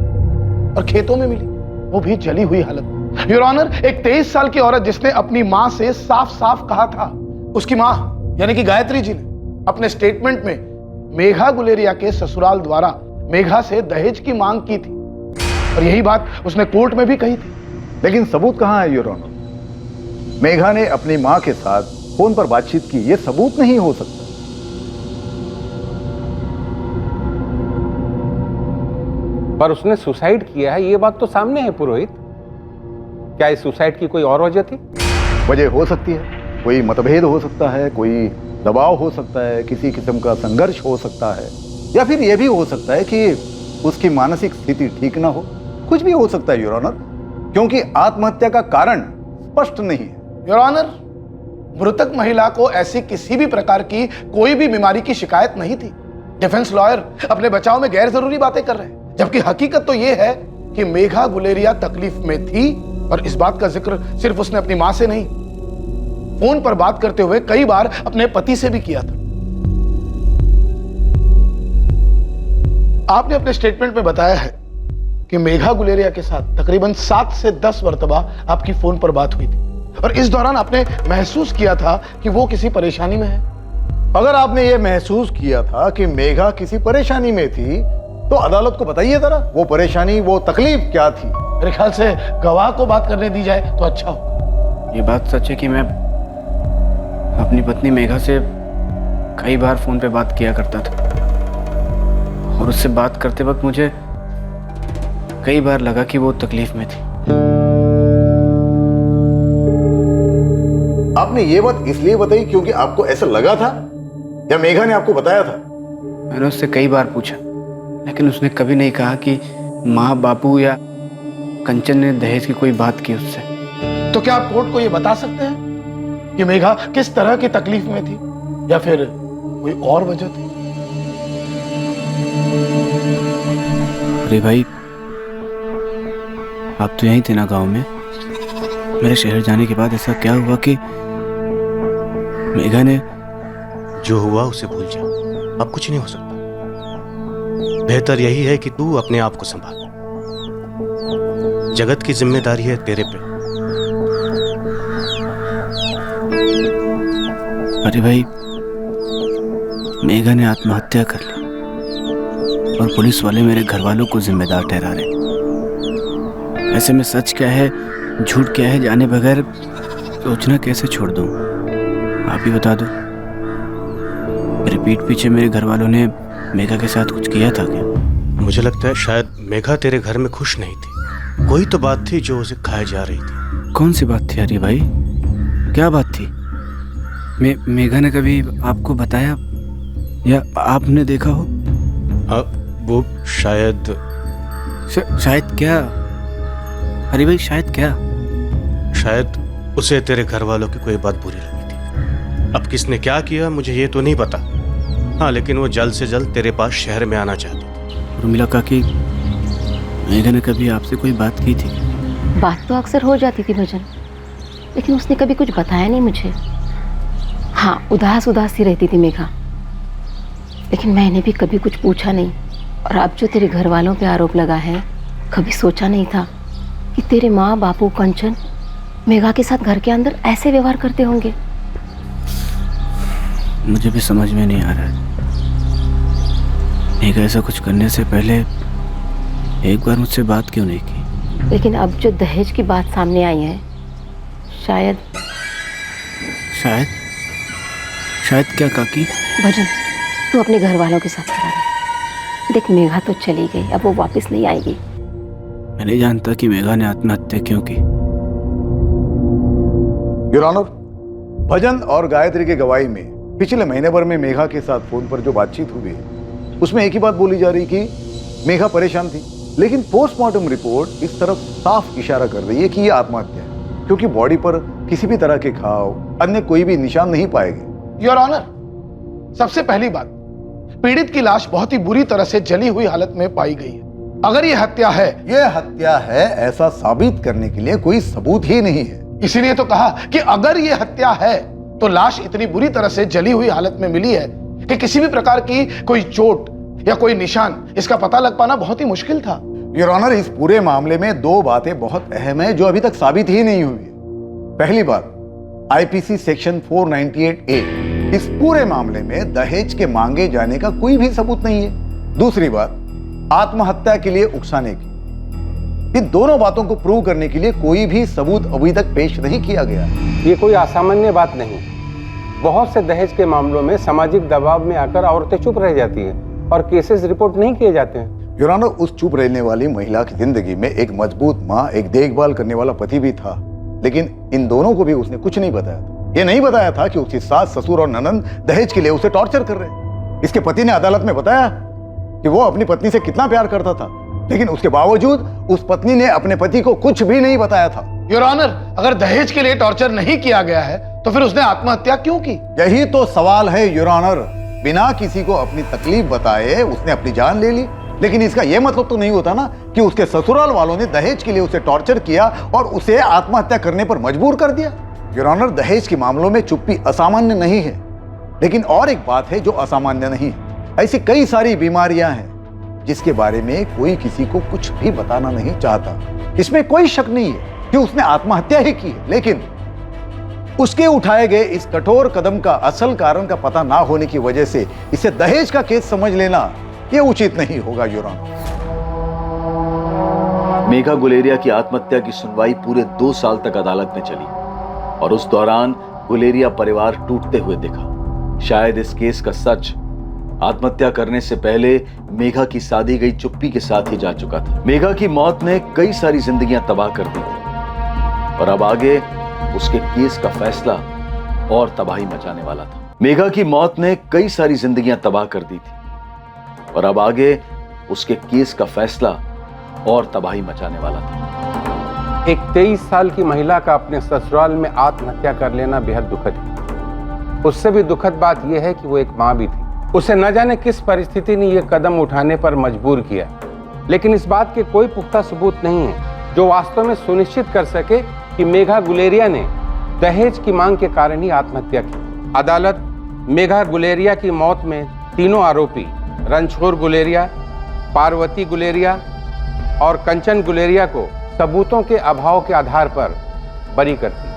और खेतों में मिली, वो भी जली हुई हालत में। योर ऑनर, एक 23 साल की औरत जिसने अपनी मां से साफ साफ कहा था, उसकी मां यानी कि गायत्री जी ने अपने स्टेटमेंट में मेघा गुलेरिया के ससुराल द्वारा मेघा से दहेज की मांग की थी, और यही बात उसने कोर्ट में भी कही थी। लेकिन सबूत कहां है योर ऑनर? मेघा ने अपनी मां के साथ फोन पर बातचीत की, यह सबूत नहीं हो सकता। पर उसने सुसाइड किया है, ये बात तो सामने है पुरोहित। क्या इस सुसाइड की कोई और वजह थी? वजह हो सकती है, कोई मतभेद हो सकता है, कोई दबाव हो सकता है, किसी किस्म का संघर्ष हो सकता है, या फिर यह भी हो सकता है कि उसकी मानसिक स्थिति ठीक ना हो। कुछ भी हो सकता है योर ऑनर, क्योंकि आत्महत्या का कारण स्पष्ट नहीं है। योर ऑनर, मृतक महिला को ऐसी किसी भी प्रकार की कोई भी बीमारी की शिकायत नहीं थी। डिफेंस लॉयर अपने बचाव में गैर जरूरी बातें कर रहे हैं, जबकि हकीकत तो यह है कि मेघा गुलेरिया तकलीफ में थी, और इस बात का जिक्र सिर्फ उसने अपनी मां से नहीं, फोन पर बात करते हुए कई बार अपने पति से भी किया था। आपने अपने स्टेटमेंट में बताया है कि मेघा गुलेरिया के साथ तकरीबन 7 से 10 मरतबा आपकी फोन पर बात हुई थी, और इस दौरान आपने महसूस किया था कि वो किसी परेशानी में है। अगर आपने ये महसूस किया था कि मेघा किसी परेशानी में थी, तो अदालत को बताइए जरा वो परेशानी, वो तकलीफ क्या थी। मेरे ख्याल से गवाह को बात करने दी जाए तो अच्छा हो। ये बात सच है कि मैं अपनी पत्नी मेघा से कई बार फोन पे बात किया करता था, और उससे बात करते वक्त मुझे कई बार लगा कि वो तकलीफ में थी। आपने ये बात इसलिए बताई क्योंकि आपको ऐसा लगा था, या मेघा ने आपको बताया था? मैंने उससे कई बार पूछा, लेकिन उसने कभी नहीं कहा कि माँ, बापू या कंचन ने दहेज की कोई बात की उससे। तो क्या आप कोर्ट को ये बता सकते हैं कि मेघा किस तरह की तकलीफ में थी, या फिर कोई और वजह थी? अरे भाई, आप तो यहीं थे ना गांव में। मेरे शहर जाने के बाद ऐसा क्या हुआ कि मेघा ने... जो हुआ उसे भूल जा, अब कुछ नहीं हो सकता। बेहतर यही है कि तू अपने आप को संभाल। जगत की जिम्मेदारी है तेरे पे। अरे भाई, मेघा ने आत्महत्या कर ली और पुलिस वाले मेरे घर वालों को जिम्मेदार ठहरा रहे। ऐसे में सच क्या है, झूठ क्या है, जाने बगैर सोचना कैसे छोड़ दूं? आप ही बता दो। मेरे पीठ पीछे मेरे घर वालों ने मेघा के साथ कुछ किया था क्या? मुझे लगता है शायद मेघा तेरे घर में खुश नहीं थी। कोई तो बात थी जो उसे खाए जा रही थी। कौन सी बात थी अरे भाई? क्या बात थी? मेघा ने कभी आपको बताया या आपने देखा हो? वो शायद शायद क्या? अरे भाई, शायद क्या? शायद उसे तेरे घर वालों की कोई बात बुरी लगी थी। अब किसने क्या किया मुझे ये तो नहीं पता। हाँ, लेकिन वो जल्द से जल्द तेरे पास शहर में आना चाहती थी। उर्मिला काकी, मेघा ने कभी आपसे कोई बात की थी? बात तो अक्सर हो जाती थी भजन, लेकिन उसने कभी कुछ बताया नहीं मुझे। हाँ, उदास उदास सी रहती थी मेघा, लेकिन मैंने भी कभी कुछ पूछा नहीं। और अब जो तेरे घर वालों पे आरोप लगा है, कभी सोचा नहीं था कि तेरे माँ, बापू, कंचन मेघा के साथ घर के अंदर ऐसे व्यवहार करते होंगे। मुझे भी समझ में नहीं आ रहा है। मेघा ऐसा कुछ करने से पहले एक बार मुझसे बात क्यों नहीं की? लेकिन अब जो दहेज की बात सामने आई है, शायद शायद शायद क्या काकी? भजन, तू अपने घर वालों के साथ खड़ा रह। देख, मेघा तो चली गई, अब वो वापस नहीं आएगी। मैं नहीं जानता कि मेघा ने आत्महत्या क्यों की। योर ऑनर, भजन और गायत्री की गवाही में पिछले महीने भर में मेघा के साथ फोन पर जो बातचीत हुई है, उसमें एक ही बात बोली जा रही कि मेघा परेशान थी, लेकिन पोस्टमार्टम रिपोर्ट इस तरफ साफ इशारा कर रही है कि यह आत्महत्या है, क्योंकि बॉडी पर किसी भी तरह के घाव, अन्य कोई भी निशान नहीं पाए गए। योर ऑनर, सबसे पहली बात, पीड़ित की लाश बहुत ही बुरी तरह से जली हुई हालत में पाई गई है। अगर ये हत्या है, ऐसा साबित करने के लिए कोई सबूत ही नहीं है। इसीलिए तो कहा कि अगर ये हत्या है तो लाश इतनी बुरी तरह से जली हुई हालत में मिली है कि किसी भी प्रकार की कोई चोट या कोई निशान इसका पता लग पाना बहुत ही मुश्किल था। योर ऑनर, इस पूरे मामले में दो बातें बहुत अहम है जो अभी तक साबित ही नहीं हुई है। पहली बात, आईपीसी सेक्शन 498A इस पूरे मामले में दहेज के मांगे जाने का कोई भी सबूत नहीं है। दूसरी बात, आत्महत्या के लिए उकसाने की। इन दोनों बातों को प्रूव करने के लिए कोई भी सबूत अभी तक पेश नहीं किया गया। ये कोई असामान्य बात नहीं। बहुत से दहेज के मामलों में सामाजिक दबाव में आकर औरतें चुप रह जाती हैं और केसेस रिपोर्ट नहीं किए जाते हैं। योर ऑनर, उस चुप रहने वाली महिला की जिंदगी में एक मजबूत माँ, एक देखभाल करने वाला पति भी था, लेकिन इन दोनों को भी उसने कुछ नहीं बताया था। ये नहीं बताया था कि उसकी सास, ससुर और ननंद दहेज के लिए उसे टॉर्चर कर रहे हैं। इसके पति ने अदालत में बताया कि वो अपनी पत्नी से कितना प्यार करता था, लेकिन उसके बावजूद उस पत्नी ने अपने पति को कुछ भी नहीं बताया था। योर ऑनर, अगर दहेज के लिए टॉर्चर नहीं किया गया है तो फिर उसने आत्महत्या क्यों की? यही तो सवाल है योर ऑनर। बिना किसी को अपनी तकलीफ बताए उसने अपनी जान ले ली, लेकिन इसका यह मतलब तो नहीं होता ना कि उसके ससुराल वालों ने दहेज के लिए उसे टॉर्चर किया और उसे आत्महत्या करने पर मजबूर कर दिया। योर ऑनर, दहेज के मामलों में चुप्पी असामान्य नहीं है, लेकिन और एक बात है जो असामान्य नहीं है। ऐसी कई सारी बीमारियां हैं जिसके बारे में कोई किसी को कुछ भी बताना नहीं चाहता। इसमें कोई शक नहीं है कि उसने आत्महत्या ही की है, लेकिन उसके उठाए गए इस कठोर कदम का असल कारण का पता ना होने की वजह से इसे दहेज का केस समझ लेना यह उचित नहीं होगा योर ऑनर। मेघा गुलेरिया की आत्महत्या की सुनवाई पूरे 2 साल तक अदालत में चली और उस दौरान गुलेरिया परिवार टूटते हुए दिखा। शायद इस केस का सच आत्महत्या करने से पहले मेघा की साधी गई चुप्पी के साथ ही जा चुका था। मेघा की मौत ने कई सारी जिंदगियां तबाह कर दी थी और अब आगे उसके केस का फैसला और तबाही मचाने वाला था। मेघा की मौत ने कई सारी जिंदगियां तबाह कर दी थी और अब आगे उसके केस का फैसला और तबाही मचाने वाला था। एक 23 साल की महिला का अपने ससुराल में आत्महत्या कर लेना बेहद दुखद है। उससे भी दुखद बात यह है कि वो एक मां भी थी। उसे न जाने किस परिस्थिति ने यह कदम उठाने पर मजबूर किया, लेकिन इस बात के कोई पुख्ता सबूत नहीं है जो वास्तव में सुनिश्चित कर सके कि मेघा गुलेरिया ने दहेज की मांग के कारण ही आत्महत्या की। अदालत मेघा गुलेरिया की मौत में तीनों आरोपी रणछोड़ गुलेरिया, पार्वती गुलेरिया और कंचन गुलेरिया को सबूतों के अभाव के आधार पर बरी करती।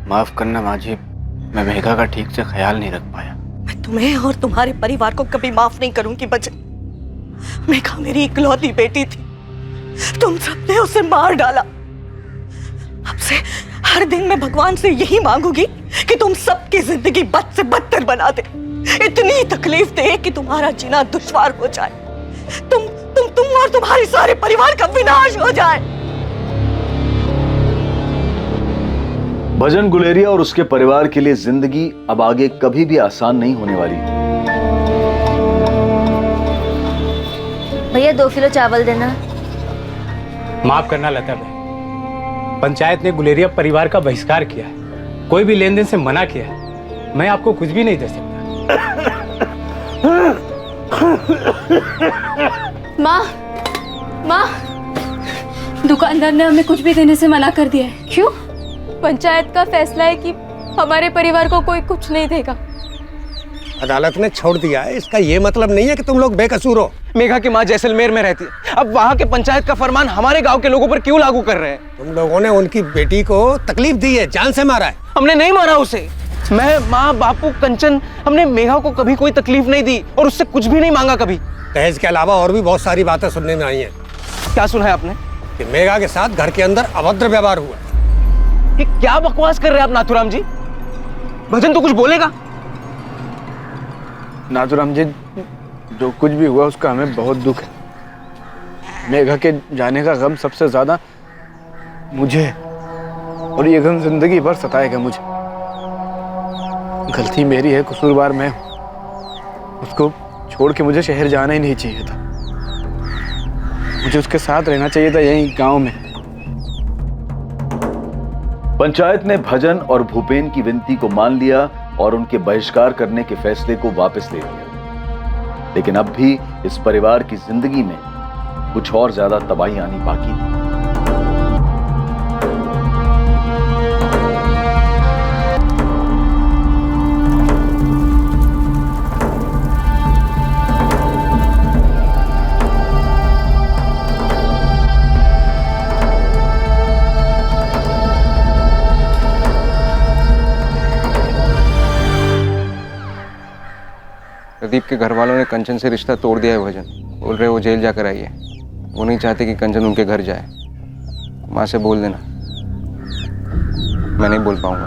माफ करना माँ जी, मैं मेघा का ठीक से ख्याल नहीं रख पाया। मैं तुम्हें और तुम्हारे परिवार को कभी माफ नहीं करूंगी बच्चे। मेघा मेरी इकलौती बेटी थी, तुम सबने उसे मार डाला। अब से हर दिन मैं भगवान से यही मांगूंगी कि तुम सबकी जिंदगी बद से बदतर बना दे, इतनी तकलीफ दे कि तुम्हारा जीना दुश्वार हो जाए, तुम और तुम्हारे सारे परिवार का विनाश हो जाए। भजन गुलेरिया और उसके परिवार के लिए जिंदगी अब आगे कभी भी आसान नहीं होने वाली। भैया 2 किलो चावल देना। माफ करना लता बहन, पंचायत ने गुलेरिया परिवार का बहिष्कार किया है, कोई भी लेन देन से मना किया है। मैं आपको कुछ भी नहीं दे सकता। माँ, दुकानदार ने हमें कुछ भी देने से मना कर दिया है। क्यों? पंचायत का फैसला है कि हमारे परिवार को कोई कुछ नहीं देगा। अदालत ने छोड़ दिया है, इसका ये मतलब नहीं है कि तुम लोग बेकसूर हो। मेघा की माँ जैसलमेर में रहती है, अब वहाँ के पंचायत का फरमान हमारे गांव के लोगों पर क्यों लागू कर रहे हैं? तुम लोगों ने उनकी बेटी को तकलीफ दी है, जान से मारा है। हमने नहीं मारा उसे। मैं, माँ, बापू, कंचन, हमने मेघा को कभी कोई तकलीफ नहीं दी और उससे कुछ भी नहीं मांगा कभी। दहेज के अलावा और भी बहुत सारी बातें सुनने में आई हैं। क्या सुना है आपने? कि मेघा के साथ घर के अंदर अभद्र व्यवहार हुआ। ये क्या बकवास कर रहे हैं आप नाथुराम जी? भजन तो कुछ बोलेगा। नाथुराम जी, जो कुछ भी हुआ उसका हमें बहुत दुख है। मेघा के जाने का गम सबसे ज्यादा मुझे, और ये गम जिंदगी भर सताएगा मुझे। गलती मेरी है, कसूरवार मैं हूं। उसको छोड़ के मुझे शहर जाना ही नहीं चाहिए था। मुझे उसके साथ रहना चाहिए था यहीं गांव में। पंचायत ने भजन और भूपेन की विनती को मान लिया और उनके बहिष्कार करने के फैसले को वापस ले लिया, लेकिन अब भी इस परिवार की जिंदगी में कुछ और ज्यादा तबाही आनी बाकी थी। प्रदीप के घर वालों ने कंचन से रिश्ता तोड़ दिया है भजन। बोल रहे वो जेल जाकर आई है। वो नहीं चाहते कि कंचन उनके घर जाए। माँ से बोल देना। मैं नहीं बोल पाऊंगा।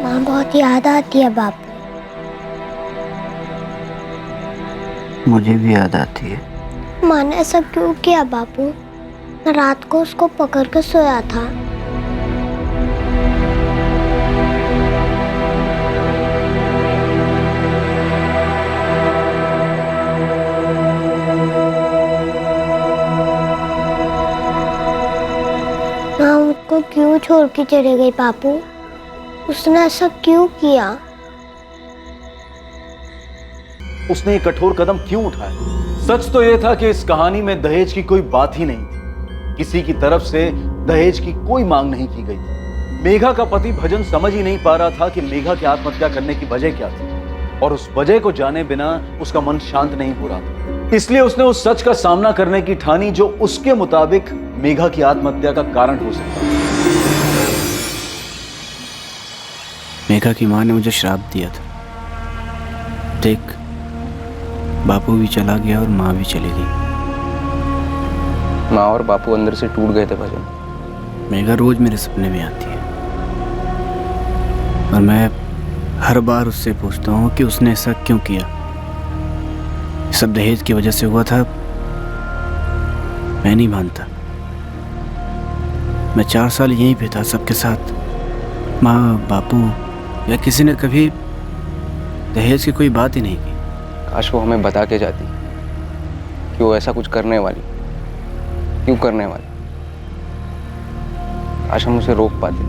माँ बहुत याद आती है बापू। मुझे भी याद आती है। माँ ने ऐसा क्यों किया बापू? मैं रात को उसको पकड़ के सोया था। माँ मुझको क्यों छोड़ के चले गई बापू? उसने ऐसा क्यों किया? उसने ये कठोर कदम क्यों उठाया? सच तो यह था कि इस कहानी में दहेज की कोई बात ही नहीं थी। किसी की तरफ से दहेज की कोई मांग नहीं की गई थी। मेघा का पति भजन समझ ही नहीं पा रहा था कि मेघा की आत्महत्या करने की वजह क्या थी, और उस वजह को जाने बिना उसका मन शांत नहीं हो रहा था। इसलिए उसने उस सच का सामना करने की ठानी जो उसके मुताबिक मेघा की आत्महत्या का कारण हो सकता है। मेघा की माँ ने मुझे श्राप दिया था। देख, बापू भी चला गया और माँ भी चली गई। माँ और बापू अंदर से टूट गए थे भजन। मेघा रोज मेरे सपने में आती है और मैं हर बार उससे पूछता हूँ कि उसने ऐसा क्यों किया। सब दहेज की वजह से हुआ था। मैं नहीं मानता। मैं 4 साल यहीं पे था सबके साथ। माँ, बापू या किसी ने कभी दहेज की कोई बात ही नहीं की। काश वो हमें बता के जाती कि वो ऐसा कुछ करने वाली, क्यों करने वाली। काश हम उसे रोक पाते।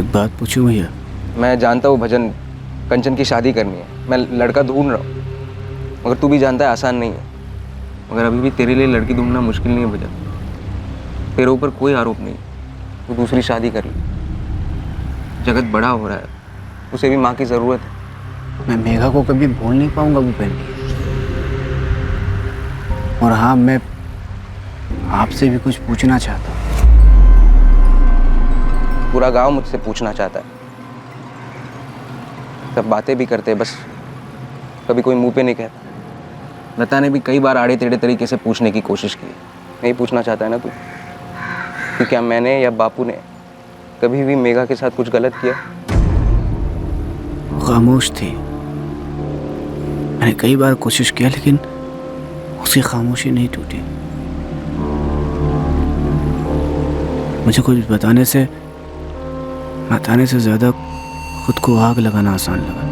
एक बात पूछूं भैया? मैं जानता हूँ भजन, कंचन की शादी करनी है। मैं लड़का ढूंढ रहा हूँ, मगर तू भी जानता है आसान नहीं है। मगर अभी भी तेरे लिए लड़की ढूंढना मुश्किल नहीं है भजन। तेरे ऊपर कोई आरोप नहीं। तू दूसरी शादी कर ले। जगत बड़ा हो रहा है, उसे भी माँ की जरूरत है। मैं मेघा को कभी भूल नहीं पाऊंगा भूपेन। और हाँ, मैं आपसे भी कुछ पूछना चाहता हूँ। पूरा गांव मुझसे पूछना चाहता है। सब बातें भी करते हैं, बस कभी कोई मुंह पे नहीं कहता। लता ने भी कई बार आड़े टेढ़े तरीके से पूछने की कोशिश की। नहीं पूछना चाहता है ना तू? कि क्या मैंने या बापू ने कभी भी मेघा के साथ कुछ गलत किया? खामोश थी। मैंने कई बार कोशिश किया लेकिन उसकी खामोशी नहीं टूटी। मुझे कुछ बताने से ज्यादा खुद को आग लगाना आसान लगा।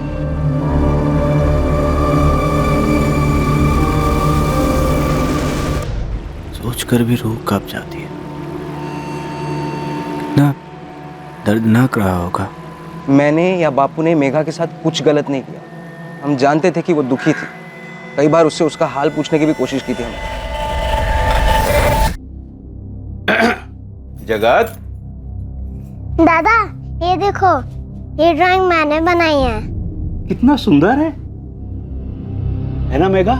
सोचकर भी रूह कांप जाती है। कितना दर्दनाक रहा होगा। मैंने या बापू ने मेघा के साथ कुछ गलत नहीं किया। हम जानते थे कि वो दुखी थी। कई बार उससे उसका हाल पूछने की भी कोशिश की थी हमने। जगत, दादा ये देखो, ये ड्राइंग मैंने बनाई है। कितना सुंदर है ना मेघा?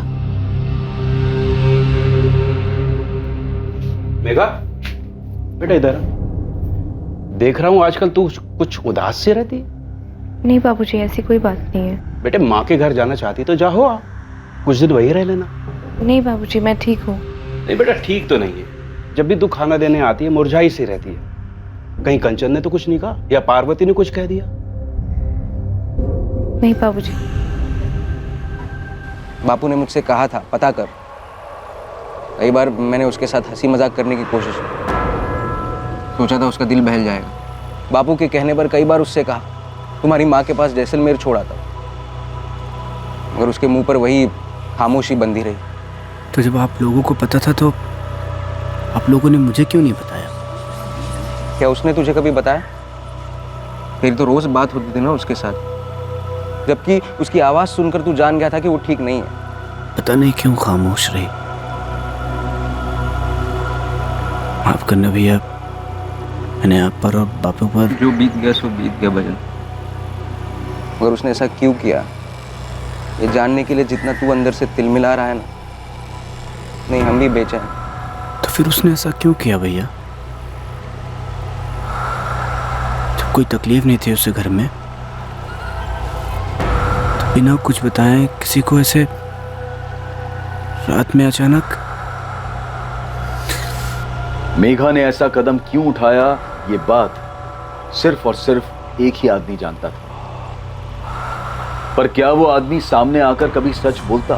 मेघा, बेटा इधर। देख रहा हूँ आजकल तू कुछ उदास से रहती है। नहीं बाबूजी, ऐसी कोई बात नहीं है। बेटे, माँ के घर जाना चाहती तो जा, हो कुछ दिन वहीं रह लेना। नहीं बाबूजी, मैं ठीक हूँ। नहीं बेटा, ठीक तो नहीं है। जब भी तू खाना देने आती है मुरझाई सी रहती है। कहीं कंचन ने तो कुछ नहीं कहा या पार्वती ने कुछ कह दिया? नहीं बाबूजी। बापू ने मुझसे कहा था पता कर। कई बार मैंने उसके साथ हंसी मजाक करने की कोशिश की। सोचा था उसका दिल बहल जाएगा। बापू के कहने पर कई बार उससे कहा तुम्हारी माँ के पास जैसलमेर छोड़ा था, मगर उसके मुंह पर वही खामोशी बंधी रही। तो जब आप लोगों को पता था तो आप लोगों ने मुझे क्यों नहीं बताया? क्या उसने तुझे कभी बताया? तेरी तो रोज बात होती थी ना उसके साथ। जबकि उसकी आवाज़ सुनकर तू जान गया था कि वो ठीक नहीं है। पता नहीं क्यों खामोश रही। माफ करना भैया, मैंने आप पर और बापू पर जो बीत गया सो बीत गया भजन। मगर उसने ऐसा क्यों किया, ये जानने के लिए जितना तू अंदर से तिलमिला रहा है ना, नहीं हम भी बेचैन। तो फिर उसने ऐसा क्यों किया भैया? जब कोई तकलीफ नहीं थी उसे घर में, तो बिना कुछ बताए किसी को ऐसे रात में अचानक। मेघा ने ऐसा कदम क्यों उठाया, ये बात सिर्फ और सिर्फ एक ही आदमी जानता था। पर क्या वो आदमी सामने आकर कभी सच बोलता?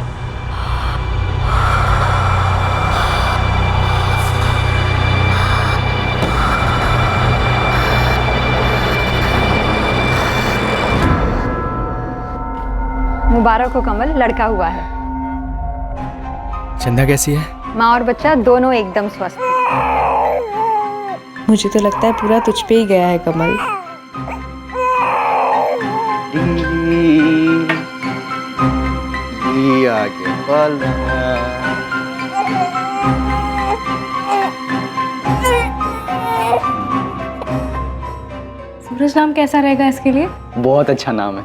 मुबारक हो कमल, लड़का हुआ है। चंदा कैसी है? माँ और बच्चा दोनों एकदम स्वस्थ हैं। मुझे तो लगता है पूरा तुझ पे ही गया है कमल। आगे बढ़ना। सूरज नाम कैसा रहेगा इसके लिए? बहुत अच्छा नाम है,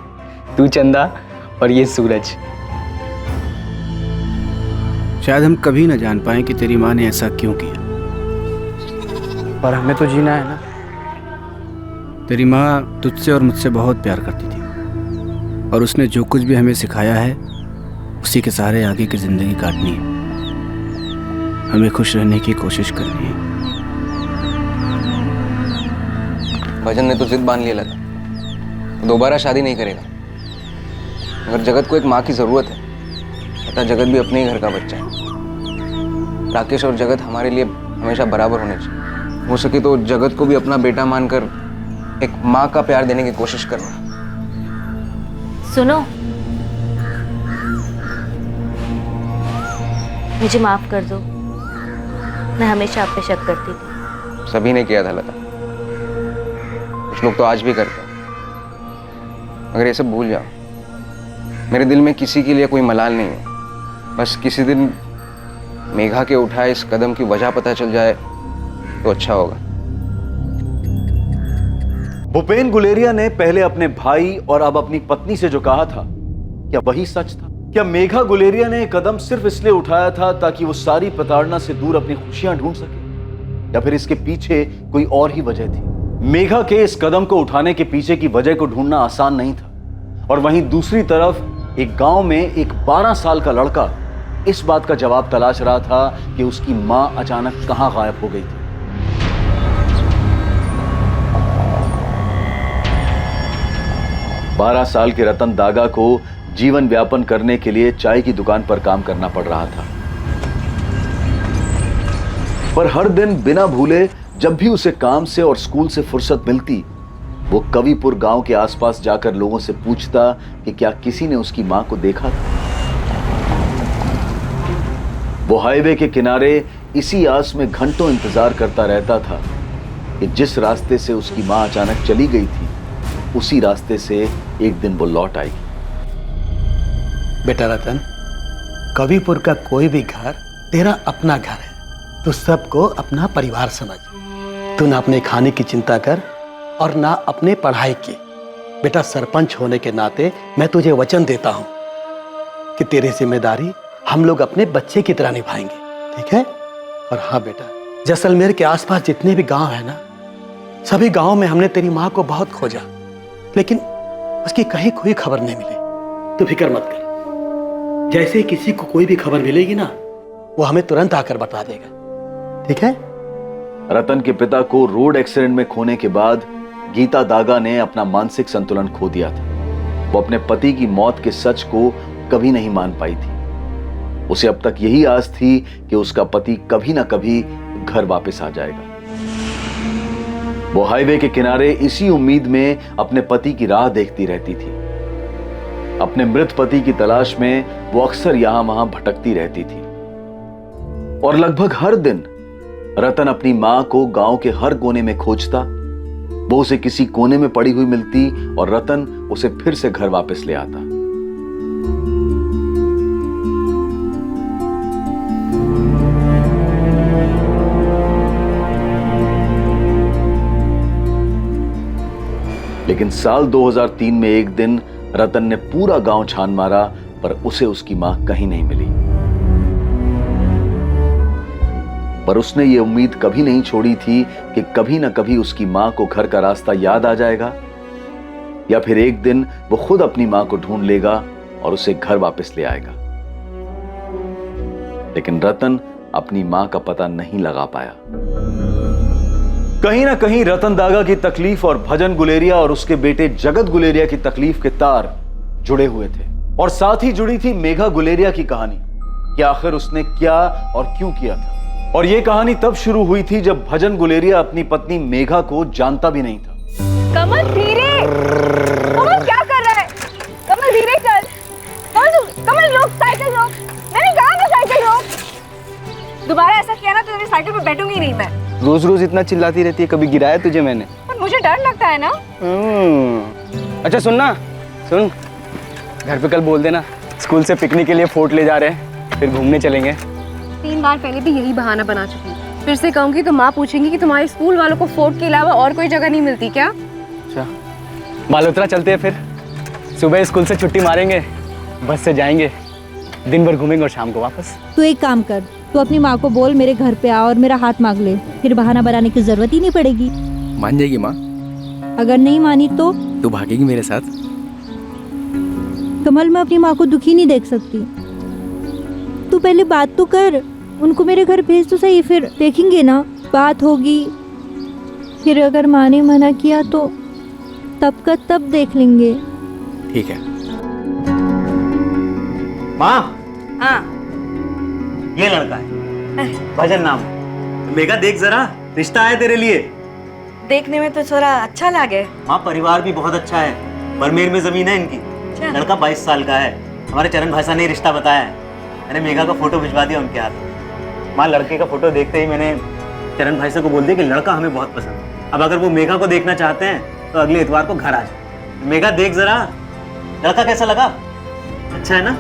तू चंदा और ये सूरज। शायद हम कभी ना जान पाए कि तेरी माँ ने ऐसा क्यों किया, पर हमें तो जीना है ना। तेरी माँ तुझसे और मुझसे बहुत प्यार करती थी, और उसने जो कुछ भी हमें सिखाया है उसी के सहारे आगे की जिंदगी काटनी है। हमें खुश रहने की कोशिश करनी है। भजन ने तो जिद बांध लिया था, दोबारा शादी नहीं करेगा। मगर जगत को एक माँ की जरूरत है, तथा जगत भी अपने ही घर का बच्चा है। राकेश और जगत हमारे लिए हमेशा बराबर होने चाहिए। हो सके तो जगत को भी अपना बेटा मानकर एक माँ का प्यार देने की कोशिश करना। सुनो, मुझे माफ कर दो, मैं हमेशा आप पे शक करती थी। सभी ने किया था लता, कुछ लोग तो आज भी करते हैं। मगर ये सब भूल जाओ, मेरे दिल में किसी के लिए कोई मलाल नहीं है। बस किसी दिन मेघा के उठाए इस कदम की वजह पता चल जाए तो अच्छा होगा। भूपेन गुलेरिया ने पहले अपने भाई और अब अपनी पत्नी से जो कहा था, क्या वही सच था? क्या मेघा गुलेरिया ने कदम सिर्फ इसलिए उठाया था ताकि वो सारी प्रताड़ना से दूर अपनी खुशियां ढूंढ सके, या फिर इसके पीछे कोई और ही वजह थी? मेघा के इस कदम को उठाने के पीछे की वजह को ढूंढना आसान नहीं था, और वहीं दूसरी तरफ एक गांव में एक 12 साल का लड़का इस बात का जवाब तलाश रहा था कि उसकी मां अचानक कहां गायब हो गई थी। बारह साल के रतन दागा को जीवन व्यापन करने के लिए चाय की दुकान पर काम करना पड़ रहा था, पर हर दिन बिना भूले जब भी उसे काम से और स्कूल से फुर्सत मिलती, वो कविपुर गांव के आसपास जाकर लोगों से पूछता कि क्या किसी ने उसकी मां को देखा था। वो हाईवे के किनारे इसी आस में घंटों इंतजार करता रहता था कि जिस रास्ते से उसकी मां अचानक चली गई थी, उसी रास्ते से एक दिन वो लौट आएगी। बेटा रतन, कविपुर का कोई भी घर तेरा अपना घर है। तू सबको अपना परिवार समझ। तू ना अपने खाने की चिंता कर और ना अपने पढ़ाई की। बेटा, सरपंच होने के नाते मैं तुझे वचन देता हूं कि तेरी जिम्मेदारी हम लोग अपने बच्चे की तरह निभाएंगे, ठीक है? और हाँ बेटा, जैसलमेर के आसपास जितने भी गांव है ना, सभी गांव में हमने तेरी माँ को बहुत खोजा, लेकिन उसकी कहीं कोई खबर नहीं मिली। तू फिक्र मत कर, जैसे किसी को कोई भी खबर मिलेगी ना, वो हमें तुरंत आकर बता देगा, ठीक है? रतन के पिता को रोड एक्सीडेंट में खोने के बाद गीता दागा ने अपना मानसिक संतुलन खो दिया था। वो अपने पति की मौत के सच को कभी नहीं मान पाई थी। उसे अब तक यही आस थी कि उसका पति कभी ना कभी घर वापस आ जाएगा। वो हाईवे के किनारे इसी उम्मीद में अपने पति की राह देखती रहती थी। अपने मृत पति की तलाश में वो अक्सर यहां वहां भटकती रहती थी, और लगभग हर दिन रतन अपनी मां को गांव के हर कोने में खोजता, वो उसे किसी कोने में पड़ी हुई मिलती और रतन उसे फिर से घर वापस ले आता। लेकिन साल 2003 में एक दिन रतन ने पूरा गांव छान मारा, पर उसे उसकी मां कहीं नहीं मिली। पर उसने ये उम्मीद कभी नहीं छोड़ी थी कि कभी ना कभी उसकी मां को घर का रास्ता याद आ जाएगा, या फिर एक दिन वो खुद अपनी मां को ढूंढ लेगा और उसे घर वापस ले आएगा। लेकिन रतन अपनी मां का पता नहीं लगा पाया। कहीं ना कहीं रतन दागा की तकलीफ और भजन गुलेरिया और उसके बेटे जगत गुलेरिया की तकलीफ के तार जुड़े हुए थे, और साथ ही जुड़ी थी मेघा गुलेरिया की कहानी कि आखिर उसने क्या और क्यों किया था। और यह कहानी तब शुरू हुई थी जब भजन गुलेरिया अपनी पत्नी मेघा को जानता भी नहीं था। कमल धीरे, कमल क्या कर रहा है? कमल धीरे चल। कमल रोक, साइकिल रोक। मैंने कहा ना साइकिल रोक। दोबारा ऐसा किया ना तो तेरी साइकिल पे बैठूंगी नहीं मैं। रोज रोज इतना चिल्लाती रहती है, कभी गिराया तुझे मैंने? पर मुझे डर लगता है ना। अच्छा सुन, घर पे कल बोल देना स्कूल से पिकनिक के लिए फोर्ट ले जा रहे हैं, फिर घूमने चलेंगे। 3 बार पहले भी यही बहाना बना चुकी हूँ। फिर से कहूंगी तो माँ पूछेंगी कि तुम्हारे स्कूल वालों को फोर्ट के अलावा और कोई जगह नहीं मिलती क्या? अच्छा बालोतरा चलते हैं, फिर सुबह स्कूल से छुट्टी मारेंगे, बस से जाएंगे, दिन भर घूमेंगे और शाम को वापस। तू एक काम कर, तू अपनी माँ को बोल मेरे घर पे आ और मेरा हाथ मांग ले, फिर बहाना बनाने की जरूरत ही नहीं पड़ेगी। मान जाएगी माँ? अगर नहीं मानी तो तू भागेगी मेरे साथ? कमल, मैं अपनी माँ को दुखी नहीं देख सकती। तू पहले बात तो कर, उनको मेरे घर भेज तो सही, फिर देखेंगे ना, बात होगी। फिर अगर माँ ने मना किया तो तब का तब देख लेंगे। ठीक है माँ। हाँ ये लड़का है, भजन नाम। मेघा देख जरा, रिश्ता है तेरे लिए। देखने में तो थोड़ा अच्छा लगे। माँ परिवार भी बहुत अच्छा है, बरमेर में जमीन है इनकी। लड़का 22 साल का है। हमारे चरण भाषा ने रिश्ता बताया है। मैंने मेघा का फोटो भिजवा दिया उनके हाथ। माँ लड़के का फोटो देखते ही मैंने चरण भाई को बोल दिया कि लड़का हमें बहुत पसंद है। अब अगर वो मेघा को देखना चाहते हैं तो अगले इतवार को घर आ जाए। मेघा देख जरा, लड़का कैसा लगा? अच्छा है ना?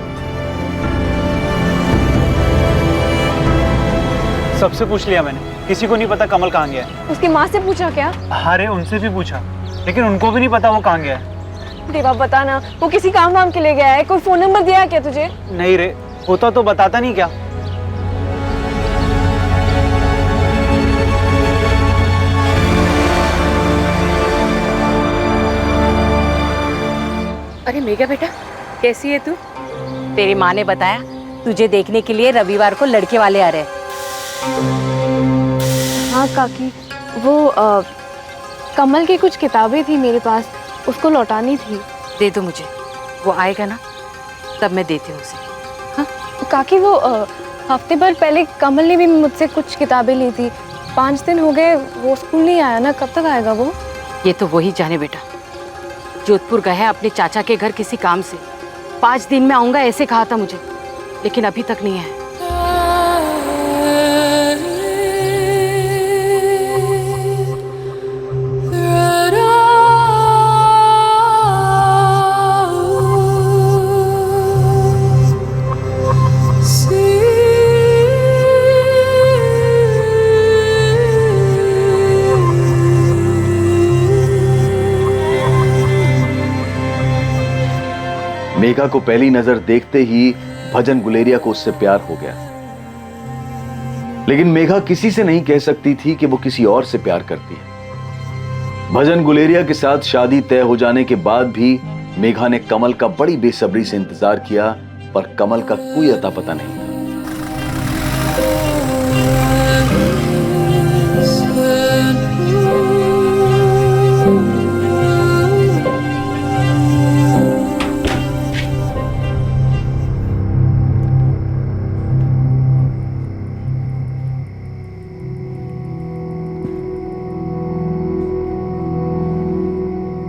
सबसे पूछ लिया मैंने, किसी को नहीं पता कमल कहाँ गया है। उसकी माँ से पूछा क्या? अरे उनसे भी पूछा, लेकिन उनको भी नहीं पता वो कहाँ गया है। देवा बता ना, वो किसी काम वाम के लिए गया है? कोई फोन नंबर दिया है क्या तुझे? नहीं रे, होता तो बताता नहीं क्या। अरे मेघा बेटा, कैसी है तू? तेरी माँ ने बताया तुझे देखने के लिए रविवार को लड़के वाले आ रहे हैं। हाँ काकी, वो कमल की कुछ किताबें थी मेरे पास, उसको लौटानी थी। दे दो मुझे, वो आएगा ना तब मैं देती हूँ उसे। हाँ काकी, वो हफ्ते भर पहले कमल ने भी मुझसे कुछ किताबें ली थी। 5 दिन हो गए, वो स्कूल नहीं आया ना, कब तक आएगा वो? ये तो वही जाने बेटा। जोधपुर गया है अपने चाचा के घर किसी काम से। 5 दिन में आऊंगा ऐसे कहा था मुझे, लेकिन अभी तक नहीं है। मेघा को पहली नजर देखते ही भजन गुलेरिया को उससे प्यार हो गया। लेकिन मेघा किसी से नहीं कह सकती थी कि वो किसी और से प्यार करती है। भजन गुलेरिया के साथ शादी तय हो जाने के बाद भी मेघा ने कमल का बड़ी बेसब्री से इंतजार किया, पर कमल का कोई अता पता नहीं था।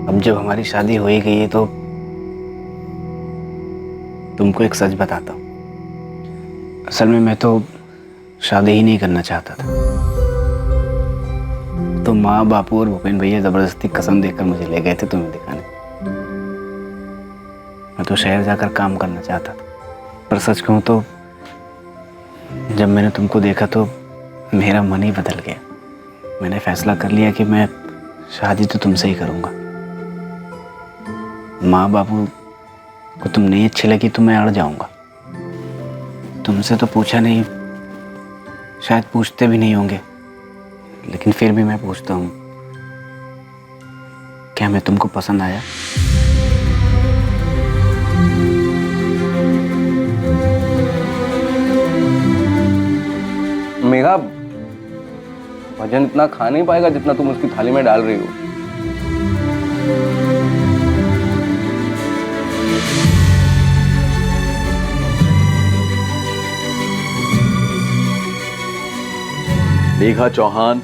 अब जब हमारी शादी हो ही गई है तो तुमको एक सच बताता हूँ। असल में मैं तो शादी ही नहीं करना चाहता था। तुम माँ बापू और भूपेन भैया जबरदस्ती कसम देकर मुझे ले गए थे तुम्हें दिखाने। मैं तो शहर जाकर काम करना चाहता था, पर सच कहूँ तो जब मैंने तुमको देखा तो मेरा मन ही बदल गया। मैंने फैसला कर लिया कि मैं शादी तो तुमसे ही करूँगा। माँ बापू को तुम नहीं अच्छी लगी तो मैं अड़ जाऊँगा। तुमसे तो पूछा नहीं, शायद पूछते भी नहीं होंगे, लेकिन फिर भी मैं पूछता हूँ, क्या मैं तुमको पसंद आया? मेघा, भजन इतना खा नहीं पाएगा जितना तुम उसकी थाली में डाल रही हो। मेघा चौहान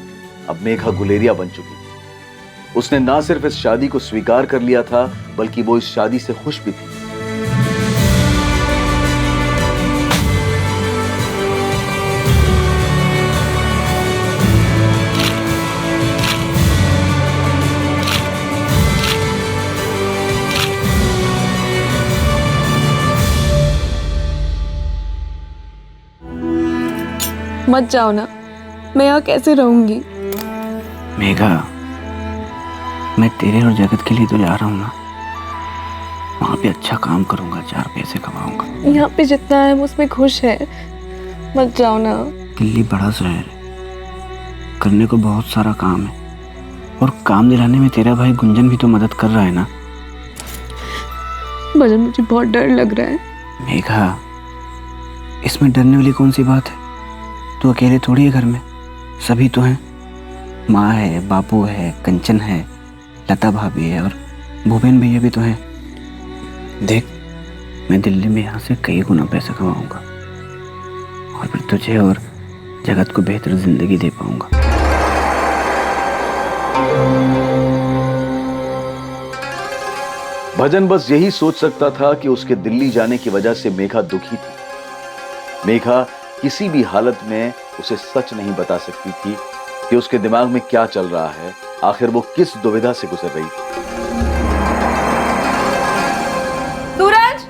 अब मेघा गुलेरिया बन चुकी थी। उसने ना सिर्फ इस शादी को स्वीकार कर लिया था, बल्कि वो इस शादी से खुश भी थी। मत जाओ ना, मैं यहाँ कैसे रहूंगी? मेघा, मैं तेरे और जगत के लिए तो जा रहा हूँ ना। वहाँ पे अच्छा काम करूँगा, 4 पैसे कमाऊंगा। यहाँ पे जितना है वो उसमें खुश है। मत जाओ ना। दिल्ली बड़ा शहर है, करने को बहुत सारा काम है, और काम दिलाने में तेरा भाई गुंजन भी तो मदद कर रहा है ना। भजन, मुझे बहुत डर लग रहा है। मेघा, इसमें डरने वाली कौन सी बात है? तू अकेले थोड़ी है घर में, सभी तो हैं। माँ है, बापू है, कंचन है, लता भाभी है, और भूपेन भैया भी तो हैं। देख, मैं दिल्ली में यहाँ से कई गुना पैसा कमाऊंगा, और फिर तुझे और जगत को बेहतर जिंदगी दे पाऊंगा। भजन बस यही सोच सकता था कि उसके दिल्ली जाने की वजह से मेघा दुखी थी। मेघा किसी भी हालत में उसे सच नहीं बता सकती थी कि उसके दिमाग में क्या चल रहा है, आखिर वो किस दुविधा से गुजर रही थी। सूरज,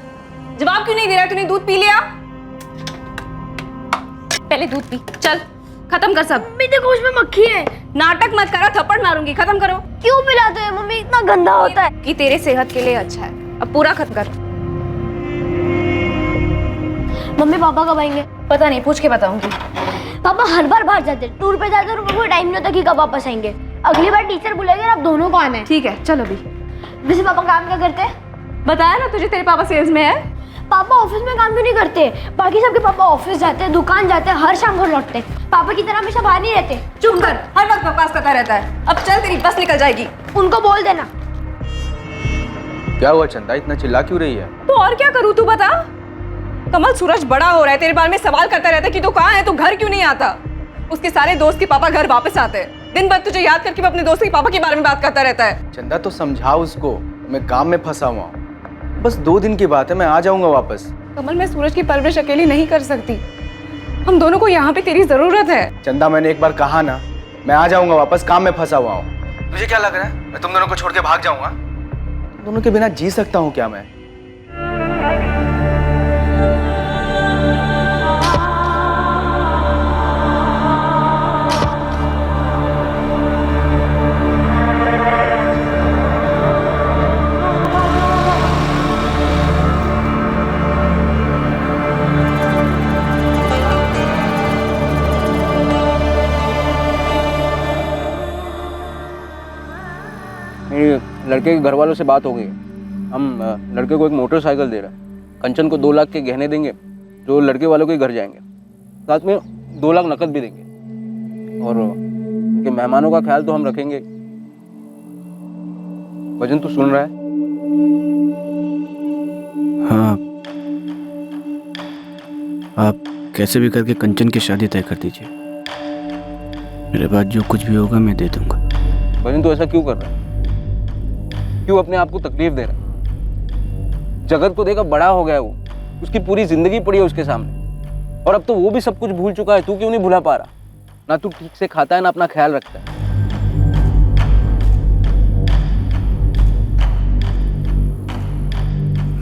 जवाब क्यों नहीं दे रहा? तूने दूध पी लिया? पहले दूध पी, चल खत्म कर सब। मम्मी देखो उसमें मक्खी है। नाटक मत करो, थप्पड़ मारूंगी। खत्म करो। क्यों पिलाते हैं मम्मी? इतना गंदा होता है। कि तेरे सेहत के लिए अच्छा है। अब पूरा खत्म कर। मम्मी पापा कब आएंगे? पता नहीं, पूछ के बताऊंगी। पापा हर बार बाहर जाते हैं, टूर पे जाते हैं, और उनको टाइम नहीं होता कि कब वापस आएंगे। अगली बार टीचर बुलाएगी और आप दोनों को आना है। ठीक है, चलो अभी। वैसे पापा काम क्या करते हैं? बताया ना तुझे, तेरे पापा सेल्स में है। पापा ऑफिस में काम क्यों नहीं करते? बाकी सबके पापा ऑफिस जाते हैं, दुकान जाते हैं, हर शाम घर लौटते हैं। पापा की तरह हमेशा बाहर नहीं रहते। चुप कर, हर वक्त बकवास करता रहता है। अब चल, तेरी बस निकल जाएगी। उनको बोल देना। क्या हुआ चंदा, इतना चिल्ला क्यों रही है? तो और क्या करूँ, तू बता। कमल, सूरज बड़ा हो रहा है, तेरे बारे में सवाल करता रहता है कि तू कहाँ है, तू घर क्यों नहीं आता। उसके सारे दोस्त के पापा घर वापस आते हैं। दिन भर तुझे याद करके वो अपने दोस्त के पापा के बारे में बात करता रहता है। चंदा तो समझाओ उसको, मैं काम में फंसा हुआ हूँ। बस 2 दिन की बात है, मैं आ जाऊंगा वापस। कमल, मैं सूरज की परवरिश अकेली नहीं कर सकती। हम दोनों को यहाँ पे तेरी जरूरत है। चंदा, मैंने एक बार कहा ना, मैं आ जाऊंगा वापस, काम में फंसा हुआ हूँ। तुझे क्या लग रहा है मैं तुम दोनों को छोड़ के भाग जाऊंगा? तुम दोनों के बिना जी सकता हूँ क्या मैं? लड़के के घर वालों से बात हो गई। हम लड़के को एक मोटरसाइकिल दे रहे हैं। कंचन को 2 लाख के गहने देंगे जो लड़के वालों के घर जाएंगे। साथ में 2 लाख नकद भी देंगे, और उनके मेहमानों का ख्याल तो हम रखेंगे। भजन, तू सुन रहा है? हाँ, आप कैसे भी करके कंचन की शादी तय कर दीजिए। मेरे बाद जो कुछ भी होगा मैं दे दूंगा। भजन, तू ऐसा क्यों कर रहा है? क्यों अपने आप को तकलीफ दे रहा है? जगत को देखा बड़ा हो गया है वो, उसकी पूरी जिंदगी पड़ी है उसके सामने, और अब तो वो भी सब कुछ भूल चुका है। तू क्यों नहीं भुला पा रहा? ना तू ठीक से खाता है, ना अपना ख्याल रखता है।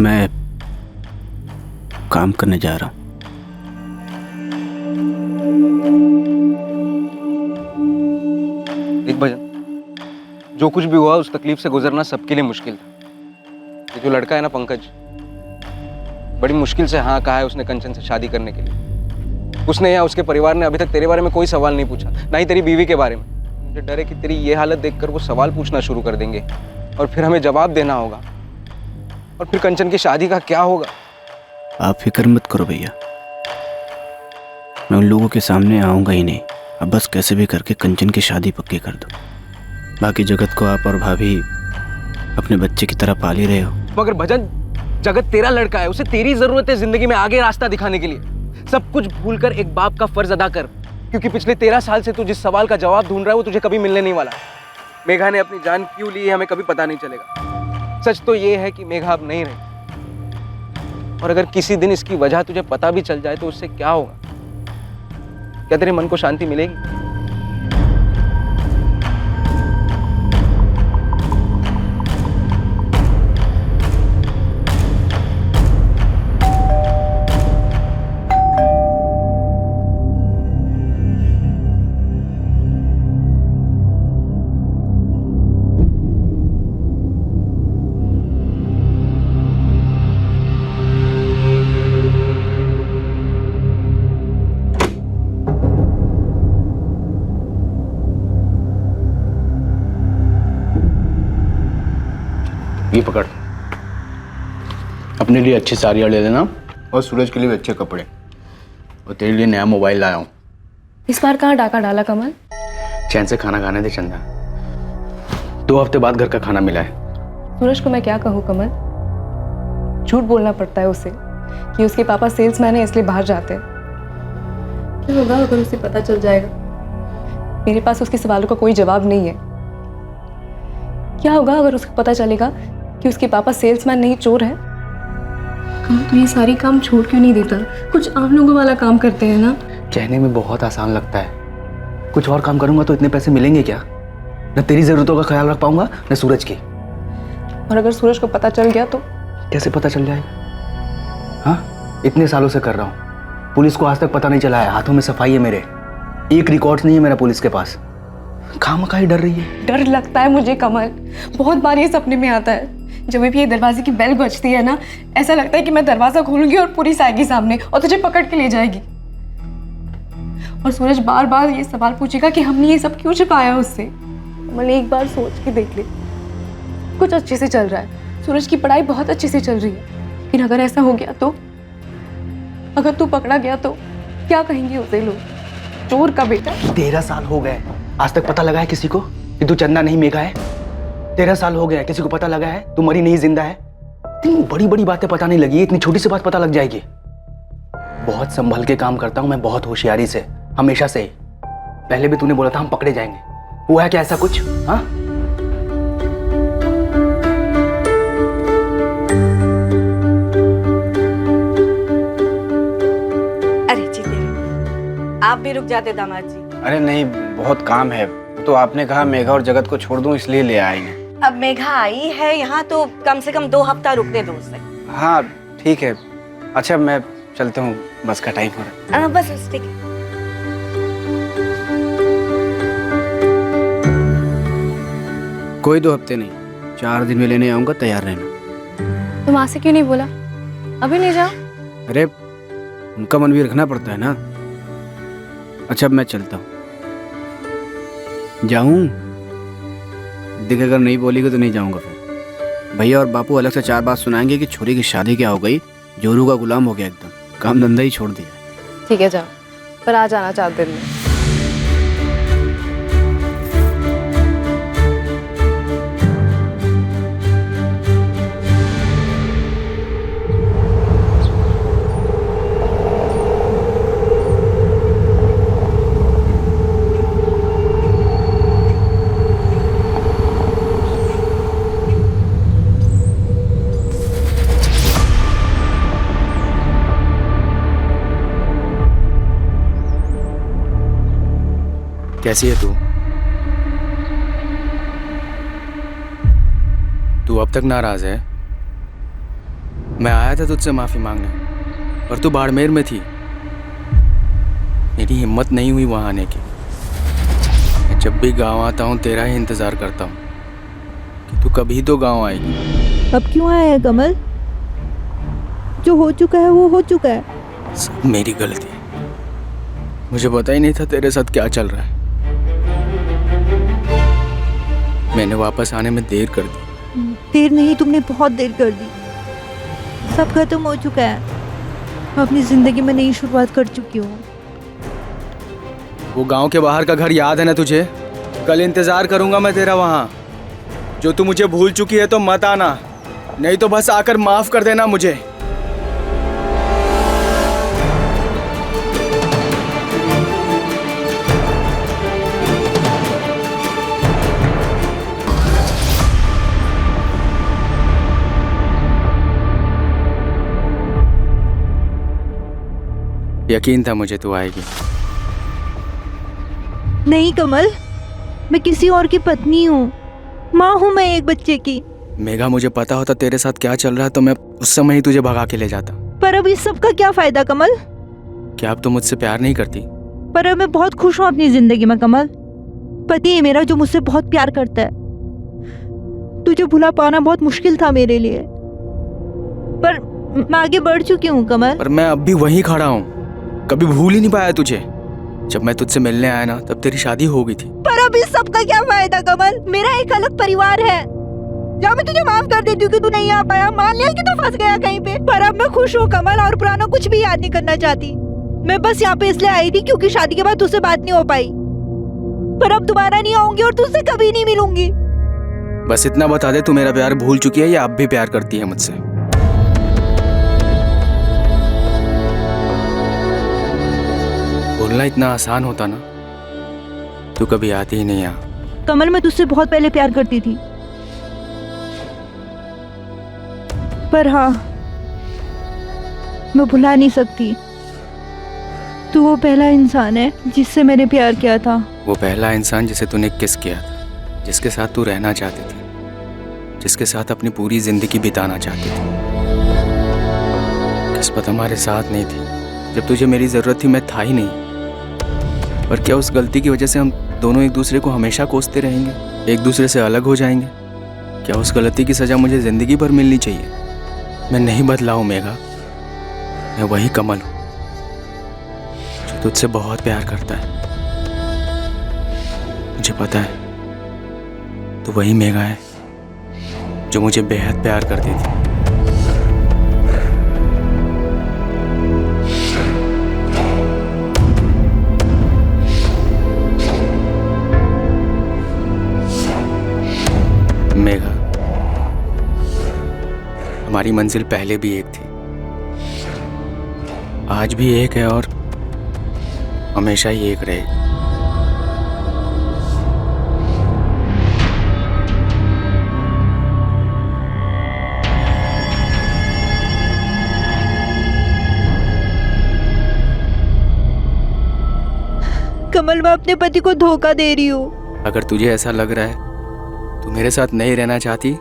मैं काम करने जा रहा हूँ। एक भजन, जो कुछ भी हुआ उस तकलीफ से गुजरना सबके लिए मुश्किल था। ये जो लड़का है ना पंकज, बड़ी मुश्किल से हाँ कहा है उसने कंचन से शादी करने के लिए। उसने या उसके परिवार ने अभी तक तेरे बारे में कोई सवाल नहीं पूछा, ना ही तेरी बीवी के बारे में। मुझे डर है कि तेरी ये हालत देखकर वो सवाल पूछना शुरू कर देंगे और फिर हमें जवाब देना होगा, और फिर कंचन की शादी का क्या होगा। आप फिक्र मत करो भैया, मैं उन लोगों के सामने आऊँगा ही नहीं। अब बस कैसे भी करके कंचन की शादी पक्की कर दो। बाकी जगत को आप और भाभी अपने बच्चे की तरह पाल ही रहे हो। मगर भजन, जगत तेरा लड़का है, उसे तेरी जरूरत है जिंदगी में आगे रास्ता दिखाने के लिए। सब कुछ भूलकर एक बाप का फर्ज अदा कर, क्योंकि पिछले 13 साल से तू जिस सवाल का जवाब ढूंढ रहा है वो तुझे कभी मिलने नहीं वाला। मेघा ने अपनी जान क्यों ली है हमें कभी पता नहीं चलेगा। सच तो ये है कि मेघा अब नहीं रही, और अगर किसी दिन इसकी वजह तुझे पता भी चल जाए तो उससे क्या होगा? क्या तेरे मन को शांति मिलेगी? ये पकड़, अपने लिए अच्छी साड़ियाँ ले लेना और सूरज के लिए भी अच्छे कपड़े, और तेरे लिए नया मोबाइल लाया हूँ। इस बार कहाँ डाका डाला कमल? चैन से खाना खाने दे चंदा, 2 हफ्ते बाद घर का खाना मिला है। सूरज को मैं क्या कहूँ कमल? झूठ बोलना पड़ता है उसे कि उसके पापा सेल्समैन है इसलिए बाहर जाते हैं। क्या होगा अगर उसे पता चल जाएगा? मेरे पास उसके सवालों का कोई जवाब नहीं है। क्या होगा अगर उसको पता चलेगा कि उसके पापा सेल्समैन नहीं चोर है? कमल तू ये सारी काम छोड़ क्यों नहीं देता? कुछ आम लोगों वाला काम करते हैं ना। कहने में बहुत आसान लगता है, कुछ और काम करूंगा तो इतने पैसे मिलेंगे क्या? न तेरी जरूरतों का ख्याल रख पाऊंगा न सूरज की। और अगर सूरज को पता चल गया तो? कैसे पता चल जाएगा? हाँ, इतने सालों से कर रहा हूँ, पुलिस को आज तक पता नहीं चला है। हाथों में सफाई है मेरे, एक रिकॉर्ड नहीं है मेरा पुलिस के पास। खामखा ही डर रही है। डर लगता है मुझे कमल, बहुत बार ये सपने में आता है। जब भी ये दरवाजे की बेल बजती है ना, ऐसा लगता है कि मैं दरवाजा खोलूंगी और पुलिस आएगी सामने और तुझे पकड़ के ले जाएगी। और सूरज बार बार ये सवाल पूछेगा कि हमने ये सब क्यों छिपाया उससे। कमल एक बार सोच के देख ले, कुछ अच्छे से चल रहा है, सूरज की पढ़ाई बहुत अच्छे से चल रही है, लेकिन अगर ऐसा हो गया तो? अगर तू पकड़ा गया तो क्या कहेंगे उसे लोग? चोर का बेटा। 13 साल हो गए, आज तक पता लगा है किसी को कि तू चंदा नहीं मेघा है? 13 साल हो गया, किसी को पता लगा है तू मरी नहीं जिंदा है? इतनी बड़ी बड़ी बातें पता नहीं लगी, इतनी छोटी सी बात पता लग जाएगी। बहुत संभल के काम करता हूं मैं, बहुत होशियारी से, हमेशा से ही। पहले भी तूने बोला था हम पकड़े जाएंगे, हुआ है क्या ऐसा कुछ? हाँ, अरे जीते, आप भी रुक जाते दामाद जी। अरे नहीं, बहुत काम है। तो आपने कहा मेघा और जगत को छोड़ दूं इसलिए ले आए हैं। अब मेघा आई है यहाँ तो कम से कम 2 हफ्ता रुकने दो उसे। हाँ ठीक है, अच्छा मैं चलता हूँ, बस का टाइम हो रहा है। बस ठीक है। कोई 2 हफ्ते नहीं, 4 दिन में लेने आऊंगा, तैयार रहना। तुम से क्यों नहीं बोला? अभी ले जाओ। अरे उनका मन भी रखना पड़ता है ना। अच्छा अब मैं चलता हूँ। जाऊँ? देख अगर नहीं बोलेगी तो नहीं जाऊँगा फिर। भैया और बापू अलग से 4 बात सुनाएंगे कि छोरी की शादी क्या हो गई, जोरू का गुलाम हो गया एकदम, काम धंधा ही छोड़ दिया। ठीक है जाओ, पर आ जाना 4 दिन में। कैसी है तू? तू अब तक नाराज है? मैं आया था तुझसे माफ़ी मांगने, पर तू बाड़मेर में थी। मेरी हिम्मत नहीं हुई वहाँ आने की। मैं जब भी गांव आता हूँ तेरा ही इंतज़ार करता हूँ कि तू कभी तो गांव आएगी। अब क्यों आया है कमल? जो हो चुका है वो हो चुका है। सब मेरी गलती है। मुझे पता ही नहीं था तेरे साथ क्या चल रहा है। मैंने वापस आने में देर कर दी। देर नहीं, तुमने बहुत देर कर दी। सब खत्म हो चुका है। मैं अपनी जिंदगी में नई शुरुआत कर चुकी हूँ। वो गांव के बाहर का घर याद है ना तुझे? कल इंतजार करूंगा मैं तेरा वहाँ। जो तू मुझे भूल चुकी है तो मत आना, नहीं तो बस आकर माफ कर देना मुझे। यकीन था मुझे तू आएगी। नहीं कमल, मैं किसी और की पत्नी हूँ, माँ हूँ मैं एक बच्चे की। मेघा, मुझे पता होता तेरे साथ क्या चल रहा है तो मैं उस समय ही तुझे भगा के ले जाता। पर अब इस सब का क्या फायदा कमल? क्या अब तुम मुझसे प्यार नहीं करती? पर अब मैं बहुत खुश हूँ अपनी जिंदगी में कमल। पति है मेरा जो मुझसे बहुत प्यार करता है। तुझे भुला पाना बहुत मुश्किल था मेरे लिए, पर मैं आगे बढ़ चुकी हूँ कमल। पर मैं अब भी वहीं खड़ा हूँ, कभी भूल ही नहीं पाया तुझे। जब मैं तुझसे मिलने आया ना तब तेरी शादी हो गई थी। पर अब इस सब का क्या फायदा कमल? मेरा एक अलग परिवार है। जब मैं तुझे माफ कर देती हूँ कि तू नहीं आ पाया, मान लिया कि तू फंस गया कहीं पे, पर अब मैं खुश हूँ कमल और पुराना कुछ भी याद नहीं करना चाहती। मैं बस यहाँ पे इसलिए आई थी क्योंकि शादी के बाद तुझसे बात नहीं हो पाई, पर अब दोबारा नहीं आऊंगी और तुझसे कभी नहीं मिलूंगी। बस इतना बता दे, तू मेरा प्यार भूल चुकी है या अब भी प्यार करती है मुझसे? बोलना इतना आसान होता ना, तू कभी आती ही नहीं यहाँ। कमल, मैं तुझसे बहुत पहले प्यार करती थी, पर हाँ, मैं भुला नहीं सकती। तू वो पहला इंसान है जिससे मैंने प्यार किया था। वो पहला इंसान जिसे तूने किस किया था, जिसके साथ तू रहना चाहती थी, जिसके साथ अपनी पूरी जिंदगी बिताना चाहती थी। किस्मत हमारे साथ नहीं थी। जब तुझे मेरी जरूरत थी मैं था ही नहीं। पर क्या उस गलती की वजह से हम दोनों एक दूसरे को हमेशा कोसते रहेंगे, एक दूसरे से अलग हो जाएंगे? क्या उस गलती की सजा मुझे जिंदगी भर मिलनी चाहिए? मैं नहीं बदला हूँ मेघा, मैं वही कमल हूँ जो तुझसे बहुत प्यार करता है। मुझे पता है तो वही मेघा है जो मुझे बेहद प्यार करती थी। मेघा, हमारी मंजिल पहले भी एक थी, आज भी एक है और हमेशा ही एक रहेगी। कमल, मैं अपने पति को धोखा दे रही हूँ। अगर तुझे ऐसा लग रहा है तू मेरे साथ नहीं रहना चाहती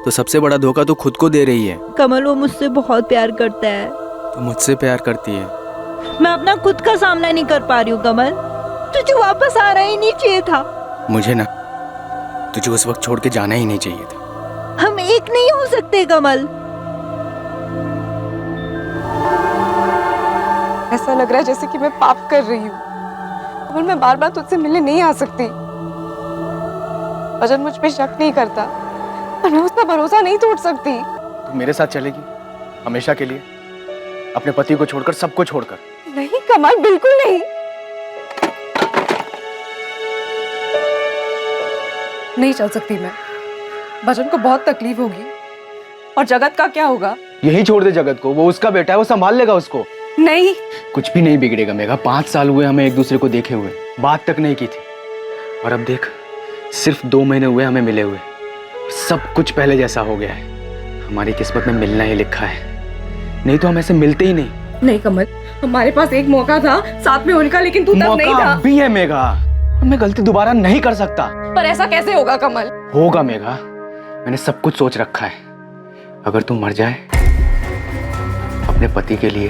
तो सबसे बड़ा धोखा तू खुद को दे रही है। कमल, वो मुझसे बहुत प्यार करता है। तू मुझसे प्यार करती है। मैं अपना खुद का सामना नहीं कर पा रही हूँ कमल। तुझे वापस आना ही नहीं चाहिए था। मुझे ना तुझे उस वक्त छोड़ के जाना ही नहीं चाहिए था। हम एक नहीं हो सकते कमल। ऐसा लग रहा है जैसे कि मैं पाप कर रही हूँ। कमल, मैं बार बार तुझसे मिलने नहीं आ सकती। भजन मुझ पे शक नहीं करता, पर मैं उसका भरोसा नहीं तोड़ सकती। तू मेरे साथ चलेगी हमेशा के लिए, अपने पति को छोड़कर, सबको छोड़कर? नहीं कमल, बिल्कुल नहीं। नहीं चल सकती मैं। भजन को बहुत तकलीफ होगी। और जगत का क्या होगा? यही छोड़ दे जगत को, वो उसका बेटा है, वो संभाल लेगा उसको। नहीं, कुछ भी नहीं बिगड़ेगा मेघा। 5 साल हुए हमें एक दूसरे को देखे हुए, बात तक नहीं की थी, और अब देख सिर्फ 2 महीने हुए हमें मिले हुए, सब कुछ पहले जैसा हो गया है। हमारी किस्मत में मिलना ही लिखा है, नहीं तो हम ऐसे मिलते ही नहीं। नहीं कमल, हमारे पास एक मौका था साथ में उनका, लेकिन तू तब नहीं था। भी है मेघा, मैं गलती दोबारा नहीं कर सकता। पर ऐसा कैसे होगा कमल? होगा मेघा, मैंने सब कुछ सोच रखा है। अगर तू मर जाए अपने पति के लिए,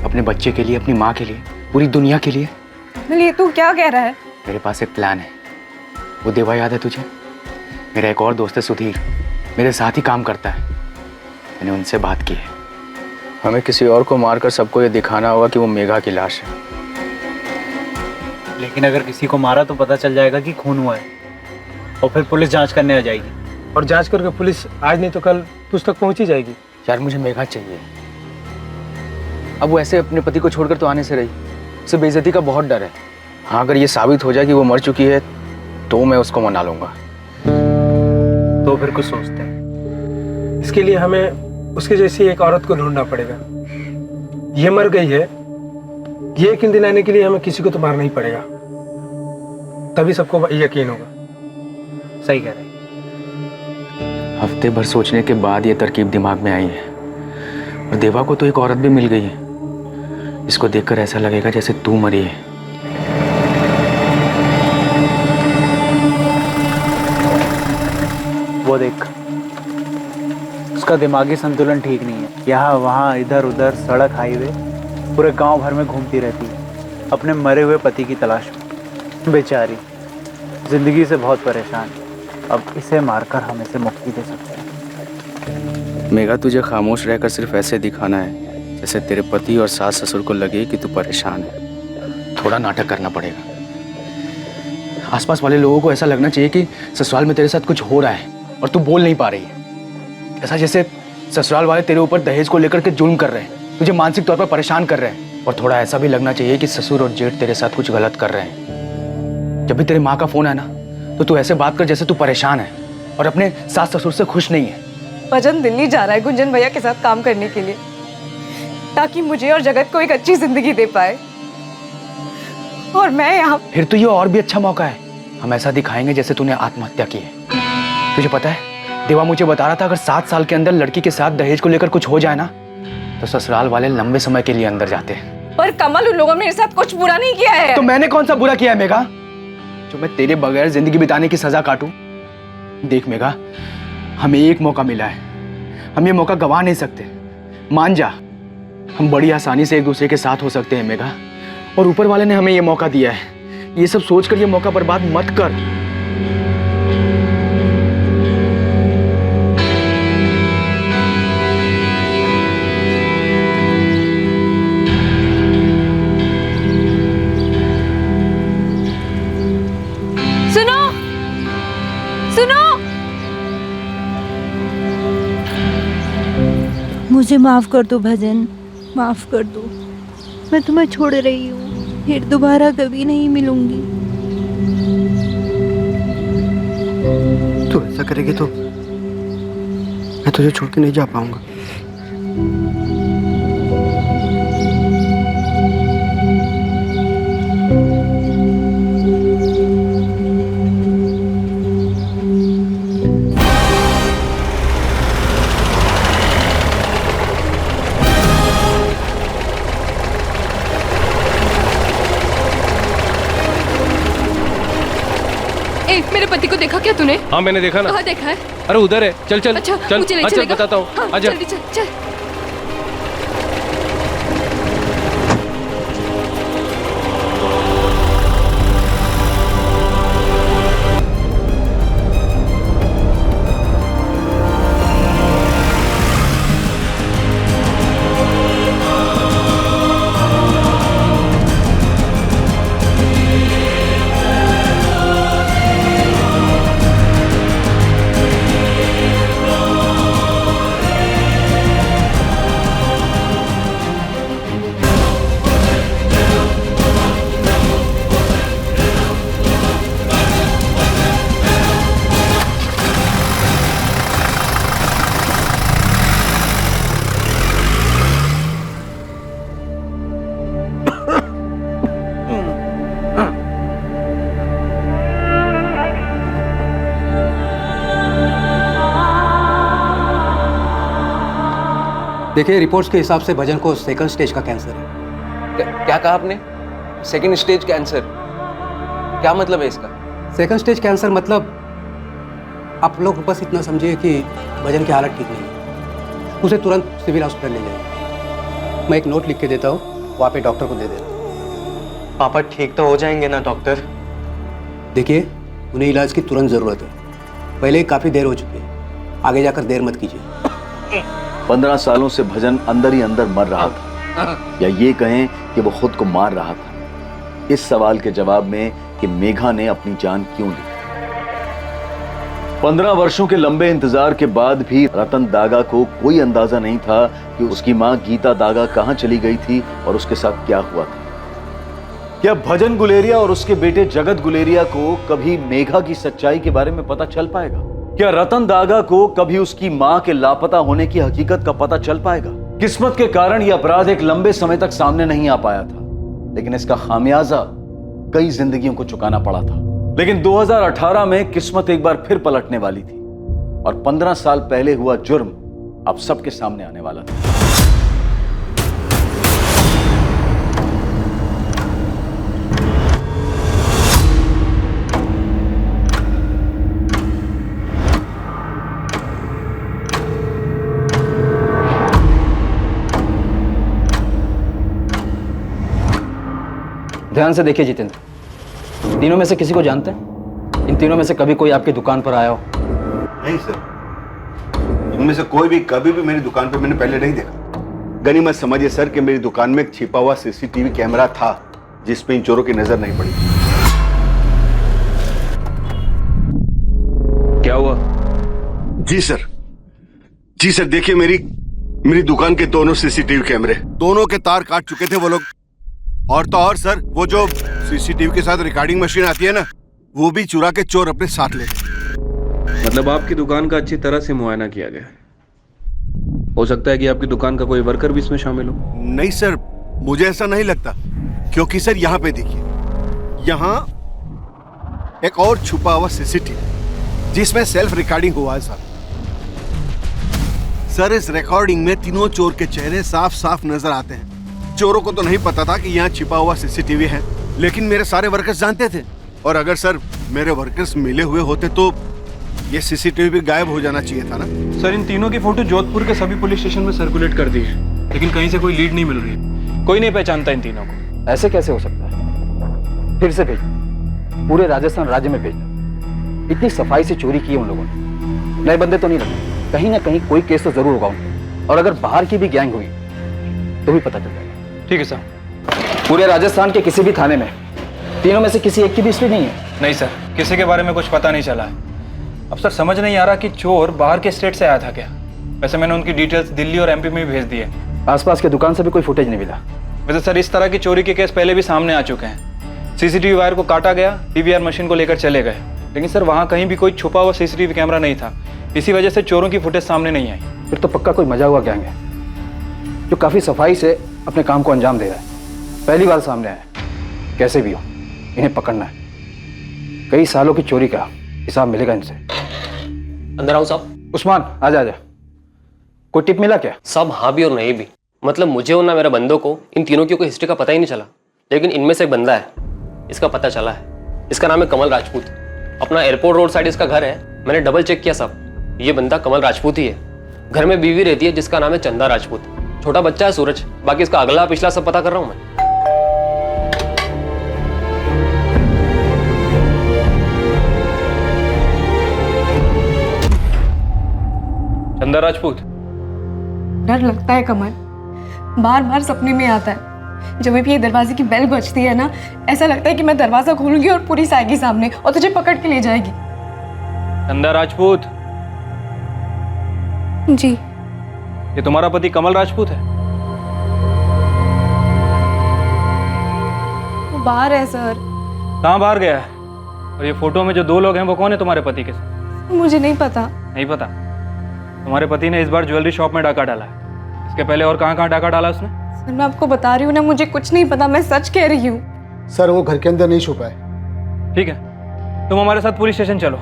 अपने बच्चे के लिए, अपनी माँ के लिए, पूरी दुनिया के लिए। ये तू क्या कह रहा है? मेरे पास एक प्लान है। वो देवा याद है तुझे? मेरा एक और दोस्त है सुधीर, मेरे साथ ही काम करता है। मैंने उनसे बात की है। हमें किसी और को मारकर सबको ये दिखाना होगा कि वो मेघा की लाश है। लेकिन अगर किसी को मारा तो पता चल जाएगा कि खून हुआ है और फिर पुलिस जांच करने आ जाएगी। और जांच करके पुलिस आज नहीं तो कल तुझ तक पहुंच ही जाएगी। यार मुझे मेघा चाहिए। अब वो ऐसे अपने पति को छोड़कर तो आने से रही, उसे बेइज्जती का बहुत डर है। हाँ, अगर ये साबित हो जाए कि वो मर चुकी है तो मैं उसको मना लूंगा। तो फिर कुछ सोचते हैं। इसके लिए हमें उसके जैसी एक औरत को ढूंढना पड़ेगा। ये मर गई है, ये यकीन दिलाने के लिए हमें किसी को तो मारना ही पड़ेगा, तभी सबको यकीन होगा। सही कह रहे हैं। हफ्ते भर सोचने के बाद ये तरकीब दिमाग में आई है। और देवा को तो एक औरत भी मिल गई है। इसको देखकर ऐसा लगेगा जैसे तू मरी है। वो देख, उसका दिमागी संतुलन ठीक नहीं है। यहाँ वहाँ इधर उधर सड़क हाईवे पूरे गांव भर में घूमती रहती है अपने मरे हुए पति की तलाश में। बेचारी जिंदगी से बहुत परेशान है। अब इसे मारकर हम इसे मुक्ति दे सकते हैं। मेघा, तुझे खामोश रहकर सिर्फ ऐसे दिखाना है जैसे तेरे पति और सास ससुर को लगे कि तू परेशान है। थोड़ा नाटक करना पड़ेगा। आसपास वाले लोगों को ऐसा लगना चाहिए कि ससुराल में तेरे साथ कुछ हो रहा है और तू बोल नहीं पा रही है। ऐसा जैसे ससुराल वाले तेरे ऊपर दहेज को लेकर के जुल्म कर रहे हैं, तुझे मानसिक तौर पर परेशान कर रहे हैं। और थोड़ा ऐसा भी लगना चाहिए कि ससुर और जेठ तेरे साथ कुछ गलत कर रहे हैं। जब भी तेरी माँ का फोन है ना, तो तू ऐसे बात कर जैसे तू परेशान है और अपने सास ससुर से खुश नहीं है। भजन दिल्ली जा रहा है गुंजन भैया के साथ काम करने के लिए, ताकि मुझे और जगत को एक अच्छी जिंदगी दे पाए। और मैं यहाँ। फिर तो ये और भी अच्छा मौका है। हम ऐसा दिखाएंगे जैसे तूने आत्महत्या की है। तुझे पता है, देवा मुझे बता रहा था अगर 7 साल के अंदर लड़की के साथ दहेज को लेकर कुछ हो जाए ना, तो ससुराल वाले लंबे समय के लिए अंदर जाते हैं। पर कमल, उन लोगों ने मेरे साथ कुछ बुरा नहीं किया है। तो मैंने कौन सा बुरा किया है मेघा, जो मैं तेरे बगैर जिंदगी बिताने की सजा काटूं? देख मेघा, हमें एक मौका मिला है, हम ये मौका गंवा नहीं सकते। मान जा, हम बड़ी आसानी से एक दूसरे के साथ हो सकते हैं मेघा। और ऊपर वाले ने हमें ये मौका दिया है। ये सब सोचकर ये मौका बर्बाद मत कर। मुझे माफ़ कर दो भजन, माफ़ कर दो। मैं तुम्हें छोड़ रही हूँ, फिर दोबारा कभी नहीं मिलूंगी। तू ऐसा करेगी तो मैं तुझे छोड़ के नहीं जा पाऊंगा। मेरे पति को देखा क्या तूने? हाँ मैंने देखा ना। कहाँ देखा है? अरे उधर है, चल चल। अच्छा, चल मुझे ले चल चलेगा? बताता हूँ। हाँ, आजा। जल्दी चल चल। देखिए, रिपोर्ट्स के हिसाब से भजन को सेकंड स्टेज का कैंसर है। क्या कहा आपने? Second stage cancer? क्या मतलब है इसका? सेकंड स्टेज कैंसर मतलब आप लोग बस इतना समझिए कि भजन की हालत ठीक नहीं है, उसे तुरंत सिविल हॉस्पिटल ले जाइए। मैं एक नोट लिख के देता हूँ, वो आप डॉक्टर को दे देना। पापा ठीक तो हो जाएंगे ना डॉक्टर? देखिए, उन्हें इलाज की तुरंत ज़रूरत है। पहले ही काफ़ी देर हो चुकी है, आगे जाकर देर मत कीजिए। 15 सालों से भजन अंदर ही अंदर मर रहा था, या ये कहें कि वो खुद को मार रहा था। इस सवाल के जवाब में कि मेघा ने अपनी जान क्यों ली। 15 वर्षों के लंबे इंतजार के बाद भी रतन दागा को कोई अंदाजा नहीं था कि उसकी मां गीता दागा कहां चली गई थी और उसके साथ क्या हुआ था। क्या भजन गुलेरिया और उसके बेटे जगत गुलेरिया को कभी मेघा की सच्चाई के बारे में पता चल पाएगा? क्या रतन दागा को कभी उसकी मां के लापता होने की हकीकत का पता चल पाएगा? किस्मत के कारण यह अपराध एक लंबे समय तक सामने नहीं आ पाया था, लेकिन इसका खामियाजा कई जिंदगियों को चुकाना पड़ा था। लेकिन 2018 में किस्मत एक बार फिर पलटने वाली थी और 15 साल पहले हुआ जुर्म अब सबके सामने आने वाला था। ध्यान से देखिए जितेंद्र, तीनों में से किसी को जानते हैं? इन तीनों में से कभी कोई आपकी दुकान पर आया हो? नहीं सर, इनमें से कोई भी कभी भी मेरी दुकान पर मैंने पहले नहीं देखा। गनीमत समझिए सर कि मेरी दुकान में एक छिपा हुआ सीसीटीवी कैमरा था जिस पे इन चोरों की नजर नहीं पड़ी। क्या हुआ? जी सर, देखिए मेरी दुकान के दोनों सीसीटीवी कैमरे, दोनों के तार काट चुके थे वो लोग। और तो और सर, वो जो सीसीटीवी के साथ रिकॉर्डिंग मशीन आती है ना, वो भी चुरा के चोर अपने साथ ले गए। मतलब आपकी दुकान का अच्छी तरह से मुआयना किया गया। हो सकता है कि आपकी दुकान का कोई वर्कर भी इसमें शामिल हो। नहीं सर, मुझे ऐसा नहीं लगता, क्योंकि सर यहाँ पे देखिए, यहाँ एक और छुपा हुआ सीसीटीवी जिसमें सेल्फ रिकॉर्डिंग हुआ है सर। इस रिकॉर्डिंग में तीनों चोर के चेहरे साफ साफ नजर आते हैं। चोरों को तो नहीं पता था कि यहाँ छिपा हुआ सीसीटीवी है, लेकिन मेरे सारे वर्कर्स जानते थे। और अगर सर मेरे वर्कर्स मिले हुए होते तो ये सीसीटीवी भी गायब हो जाना चाहिए था ना। सर, इन तीनों की फोटो जोधपुर के सभी पुलिस स्टेशन में सर्कुलेट कर दी है, लेकिन कहीं से कोई लीड नहीं मिल रही। कोई नहीं पहचानता इन तीनों को। ऐसे कैसे हो सकता है? फिर से भेजना, पूरे राजस्थान राज्य में भेजना। इतनी सफाई से चोरी की है उन लोगों ने। नए बंदे तो नहीं लगे, कहीं ना कहीं कोई केस तो जरूर होगा उनका। और अगर बाहर की भी गैंग हुई तो भी पता चल जाएगा। ठीक है सर। पूरे राजस्थान के किसी भी थाने में तीनों में से किसी एक की भी हिस्ट्री नहीं है? नहीं सर, किसी के बारे में कुछ पता नहीं चला है। अब सर समझ नहीं आ रहा कि चोर बाहर के स्टेट से आया था क्या। वैसे मैंने उनकी डिटेल्स दिल्ली और एमपी में भी भेज दी है। आसपास के दुकान से भी कोई फुटेज नहीं मिला? वैसे सर, इस तरह की चोरी के केस पहले भी सामने आ चुके हैं। सीसीटीवी वायर को काटा गया, पीवीआर मशीन को लेकर चले गए, लेकिन सर वहाँ कहीं भी कोई छुपा हुआ सीसीटीवी कैमरा नहीं था। इसी वजह से चोरों की फुटेज सामने नहीं आई। फिर तो पक्का कोई मजा हुआ गैंग है जो काफी सफाई से अपने काम को अंजाम दे रहा है। पहली बार सामने आया, कैसे भी हो इन्हें पकड़ना है। कई सालों की चोरी का हिसाब मिलेगा इनसे। अंदर आओ साहब। उस्मान, आजा आजा। कोई टिप मिला क्या? साहब हाँ भी और नहीं भी। मतलब मुझे और ना मेरे बंदों को इन तीनों की कोई हिस्ट्री का पता ही नहीं चला, लेकिन इनमें से एक बंदा है, इसका पता चला है। इसका नाम है कमल राजपूत। अपना एयरपोर्ट रोड साइड इसका घर है। मैंने डबल चेक किया साहब, ये बंदा कमल राजपूत ही है। घर में बीवी रहती है जिसका नाम है चंदा राजपूत। छोटा बच्चा है सूरज। बाकी इसका अगला पिछला सब पता कर रहा हूं मैं। चंदा राजपूत। डर लगता है कमल, बार बार सपने में आता है। जब भी ये दरवाजे की बेल बजती है ना, ऐसा लगता है कि मैं दरवाजा खोलूंगी और पुलिस आएगी सामने और तुझे पकड़ के ले जाएगी। चंदा राजपूत जी। ये तुम्हारा पति कमल राजपूत है? वो बाहर है सर। कहाँ बाहर गया है? और ये फोटो में जो दो लोग हैं वो कौन है तुम्हारे पति के साथ? मुझे नहीं पता। नहीं पता? तुम्हारे पति ने इस बार ज्वेलरी शॉप में डाका डाला है। इसके पहले और कहाँ कहाँ डाका डाला उसने? सर मैं आपको बता रही हूँ ना, मुझे कुछ नहीं पता, मैं सच कह रही हूँ। सर वो घर के अंदर नहीं छुपा है। ठीक है, तुम हमारे साथ पुलिस स्टेशन चलो।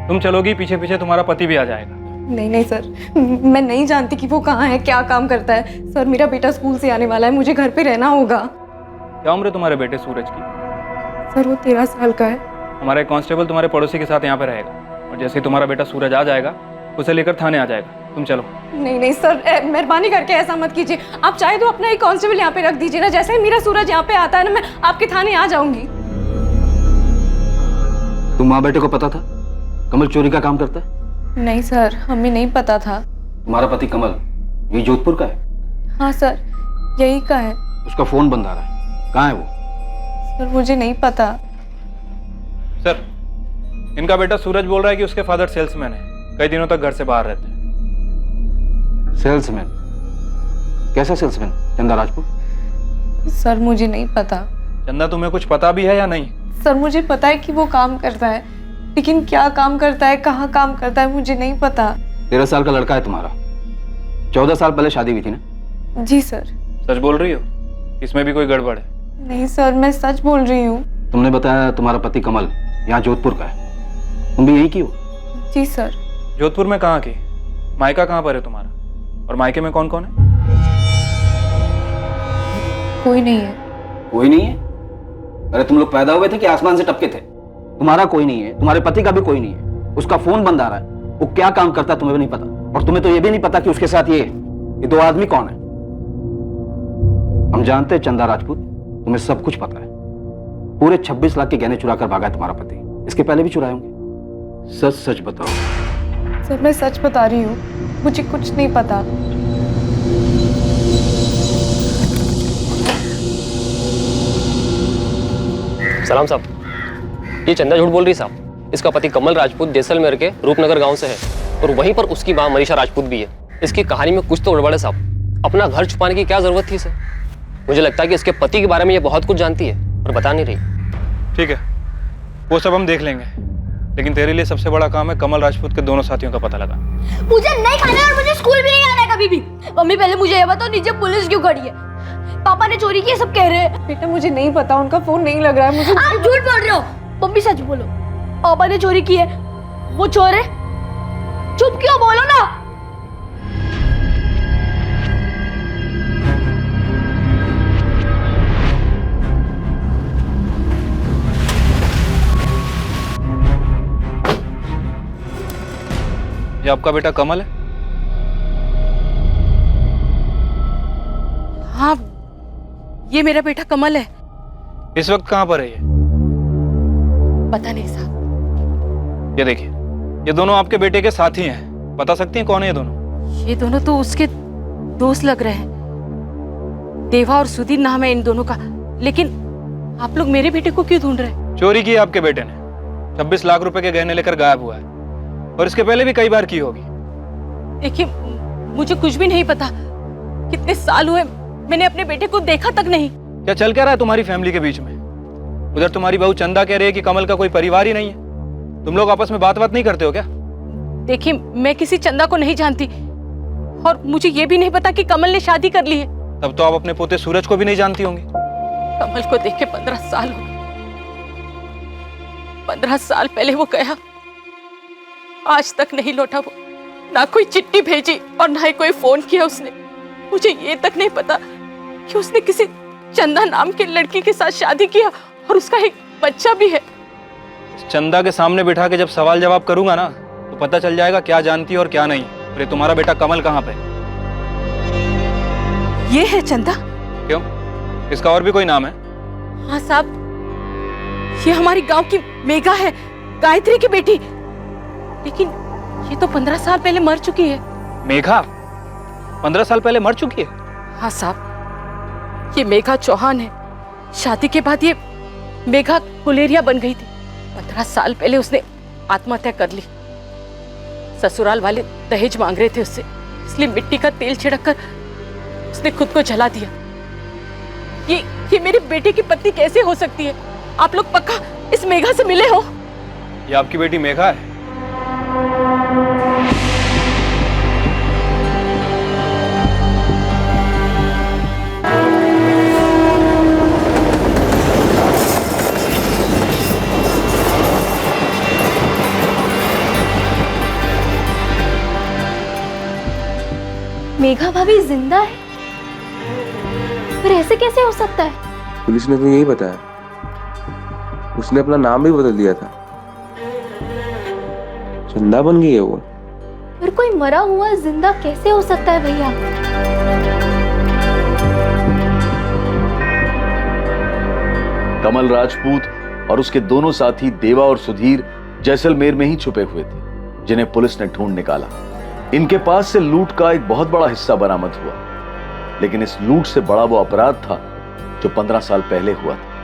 तुम चलोगी, पीछे पीछे तुम्हारा पति भी आ जाएगा। नहीं नहीं सर, मैं नहीं जानती कि वो कहाँ है, क्या काम करता है। सर मेरा बेटा स्कूल से आने वाला है, मुझे घर पे रहना होगा। क्या उम्र है तुम्हारे बेटे सूरज की? सर वो 13 साल का है। हमारा एक कांस्टेबल तुम्हारे पड़ोसी के साथ यहाँ पे रहेगा, और जैसे ही तुम्हारा बेटा सूरज आ जाएगा उसे लेकर थाने आ जाएगा। तुम चलो। नहीं नहीं सर, मेहरबानी करके ऐसा मत कीजिए। आप चाहे तो अपना एक कांस्टेबल यहाँ पे रख दीजिए ना। जैसे ही मेरा सूरज यहाँ पे आता है ना, मैं आपके थाने आ जाऊंगी। तुम माँ बेटे को पता था कमल चोरी का काम करता है? नहीं सर, हमें नहीं पता था। तुम्हारा पति कमल ये जोधपुर का है? हाँ सर, यही का है। उसका फोन बंद आ रहा है, कहाँ है वो? सर मुझे नहीं पता। सर, इनका बेटा सूरज बोल रहा है कि उसके फादर सेल्समैन है, कई दिनों तक घर से बाहर रहते हैं। सेल्समैन? कैसा सेल्समैन? चंदा राजपूत? सर मुझे नहीं पता। चंदा, तुम्हें कुछ पता भी है या नहीं? सर मुझे पता है कि वो काम करता है, लेकिन क्या काम करता है, कहाँ काम करता है, मुझे नहीं पता। 13 साल का लड़का है तुम्हारा। 14 साल पहले शादी हुई थी ना? जी सर। सच बोल रही हो? इसमें भी कोई गड़बड़ है? नहीं सर, मैं सच बोल रही हूँ। तुमने बताया तुम्हारा पति कमल यहाँ जोधपुर का है, तुम भी यही की हो? जी सर। जोधपुर में कहाँ की? मायका कहाँ पर है तुम्हारा? और मायके में कौन कौन है? कोई नहीं है। कोई नहीं है? अरे तुम लोग पैदा हुए थे कि आसमान से टपके थे? तुम्हारा कोई नहीं है, तुम्हारे पति का भी कोई नहीं है। उसका फोन बंद आ रहा है, वो क्या काम करता है तुम्हें भी नहीं पता, और तुम्हें तो ये भी नहीं पता कि उसके साथ ये 2 आदमी कौन है। हम जानते हैं चंदा राजपूत, तुम्हें सब कुछ पता है। पूरे 26 लाख के गहने चुरा कर भागा है तुम्हारा पति, इसके पहले भी चुराए होंगे। सच सच बताओ। सर मैं सच बता रही हूँ, मुझे कुछ नहीं पता। सलाम साहब, ये चंदा झूठ बोल रही साहब। इसका पति कमल राजपूत जैसलमेर के रूपनगर गांव से है, और वहीं पर उसकी मां मनीषा राजपूत भी है। इसकी कहानी में कुछ तो गड़बड़ है साहब। अपना घर छुपाने की क्या जरूरत थी इसे? मुझे लगता है कि इसके पति के बारे में ये बहुत कुछ जानती है और बता नहीं रही। ठीक है, वो सब हम देख लेंगे, लेकिन तेरे लिए सबसे बड़ा काम है कमल राजपूत के दोनों साथियों का पता लगा। मुझे नहीं खाना और मुझे स्कूल भी नहीं आना है कभी भी। मम्मी पहले मुझे ये बताओ, नीचे पुलिस क्यों खड़ी है? पापा ने चोरी की, सब कह रहे हैं। बेटा मुझे नहीं पता, उनका फोन नहीं लग रहा है मुझे। आप झूठ बोल रहे हो। मम्मी सच बोलो, पापा ने चोरी की है, वो चोर है। चुप क्यों, बोलो ना। ये आपका बेटा कमल है? हाँ, ये मेरा बेटा कमल है। इस वक्त कहाँ पर है ये? पता नहीं साहब। ये देखिए, ये दोनों आपके बेटे के साथी हैं। बता सकती हैं कौन है ये दोनों? ये दोनों तो उसके दोस्त लग रहे हैं। देवा और सुधीर नाम है इन दोनों का। लेकिन आप लोग मेरे बेटे को क्यों ढूंढ रहे हैं? चोरी की है आपके बेटे ने। 26 लाख रुपए के गहने लेकर गायब हुआ है, और इसके पहले भी कई बार की होगी। देखिए, मुझे कुछ भी नहीं पता। कितने साल हुए मैंने अपने बेटे को देखा तक नहीं। क्या चल क्या रहा है तुम्हारी फैमिली के बीच में? उधर तुम्हारी बहू चंदा कह रही है कि कमल का कोई परिवार ही नहीं है। तुम लोग आपस में बात नहीं करते हो क्या? देखिए, मैं किसी चंदा को नहीं जानती, और मुझे ये भी नहीं पता कि कमल ने शादी कर ली है। तब तो आप अपने पोते सूरज को भी नहीं जानती होंगी। कमल को देख के 15 साल हो गए। 15 साल पहले वो गया, आज तक नहीं लौटा। वो ना कोई चिट्ठी भेजी और ना ही कोई फोन किया उसने। मुझे ये तक नहीं पता कि उसने किसी चंदा नाम की लड़की के साथ शादी किया और उसका एक बच्चा भी है। चंदा के सामने बिठा के जब सवाल जवाब करूंगा ना, तो पता चल जाएगा क्या जानती है और क्या नहीं। अरे तुम्हारा बेटा कमल कहाँ पे? ये है चंदा। क्यों, इसका और भी कोई नाम है? हाँ साहब, ये हमारी गांव की मेघा है, गायत्री की बेटी। लेकिन ये तो 15 साल पहले मर चुकी है। मेघा 15 साल पहले मर चुकी है? हाँ साहब, ये मेघा चौहान है। शादी के बाद ये मेघा गुलेरिया बन गई थी। 15 साल पहले उसने आत्महत्या कर ली। ससुराल वाले दहेज मांग रहे थे उससे, इसलिए मिट्टी का तेल छिड़क कर उसने खुद को जला दिया। ये मेरे बेटे की पत्नी कैसे हो सकती है? आप लोग पक्का इस मेघा से मिले हो? ये आपकी बेटी मेघा है? मेघा भाभी जिंदा है? पर ऐसे कैसे हो सकता है? पुलिस ने तो यही बताया। उसने अपना नाम भी बदल दिया था। चंदा बन गई है वो। पर कोई मरा हुआ जिंदा कैसे हो सकता है भैया? कमल राजपूत और उसके दोनों साथी देवा और सुधीर जैसलमेर में ही छुपे हुए थे, जिन्हें पुलिस ने ढूंढ निकाला। इनके पास से लूट का एक बहुत बड़ा हिस्सा बरामद हुआ, लेकिन इस लूट से बड़ा वो अपराध था जो 15 साल पहले हुआ था।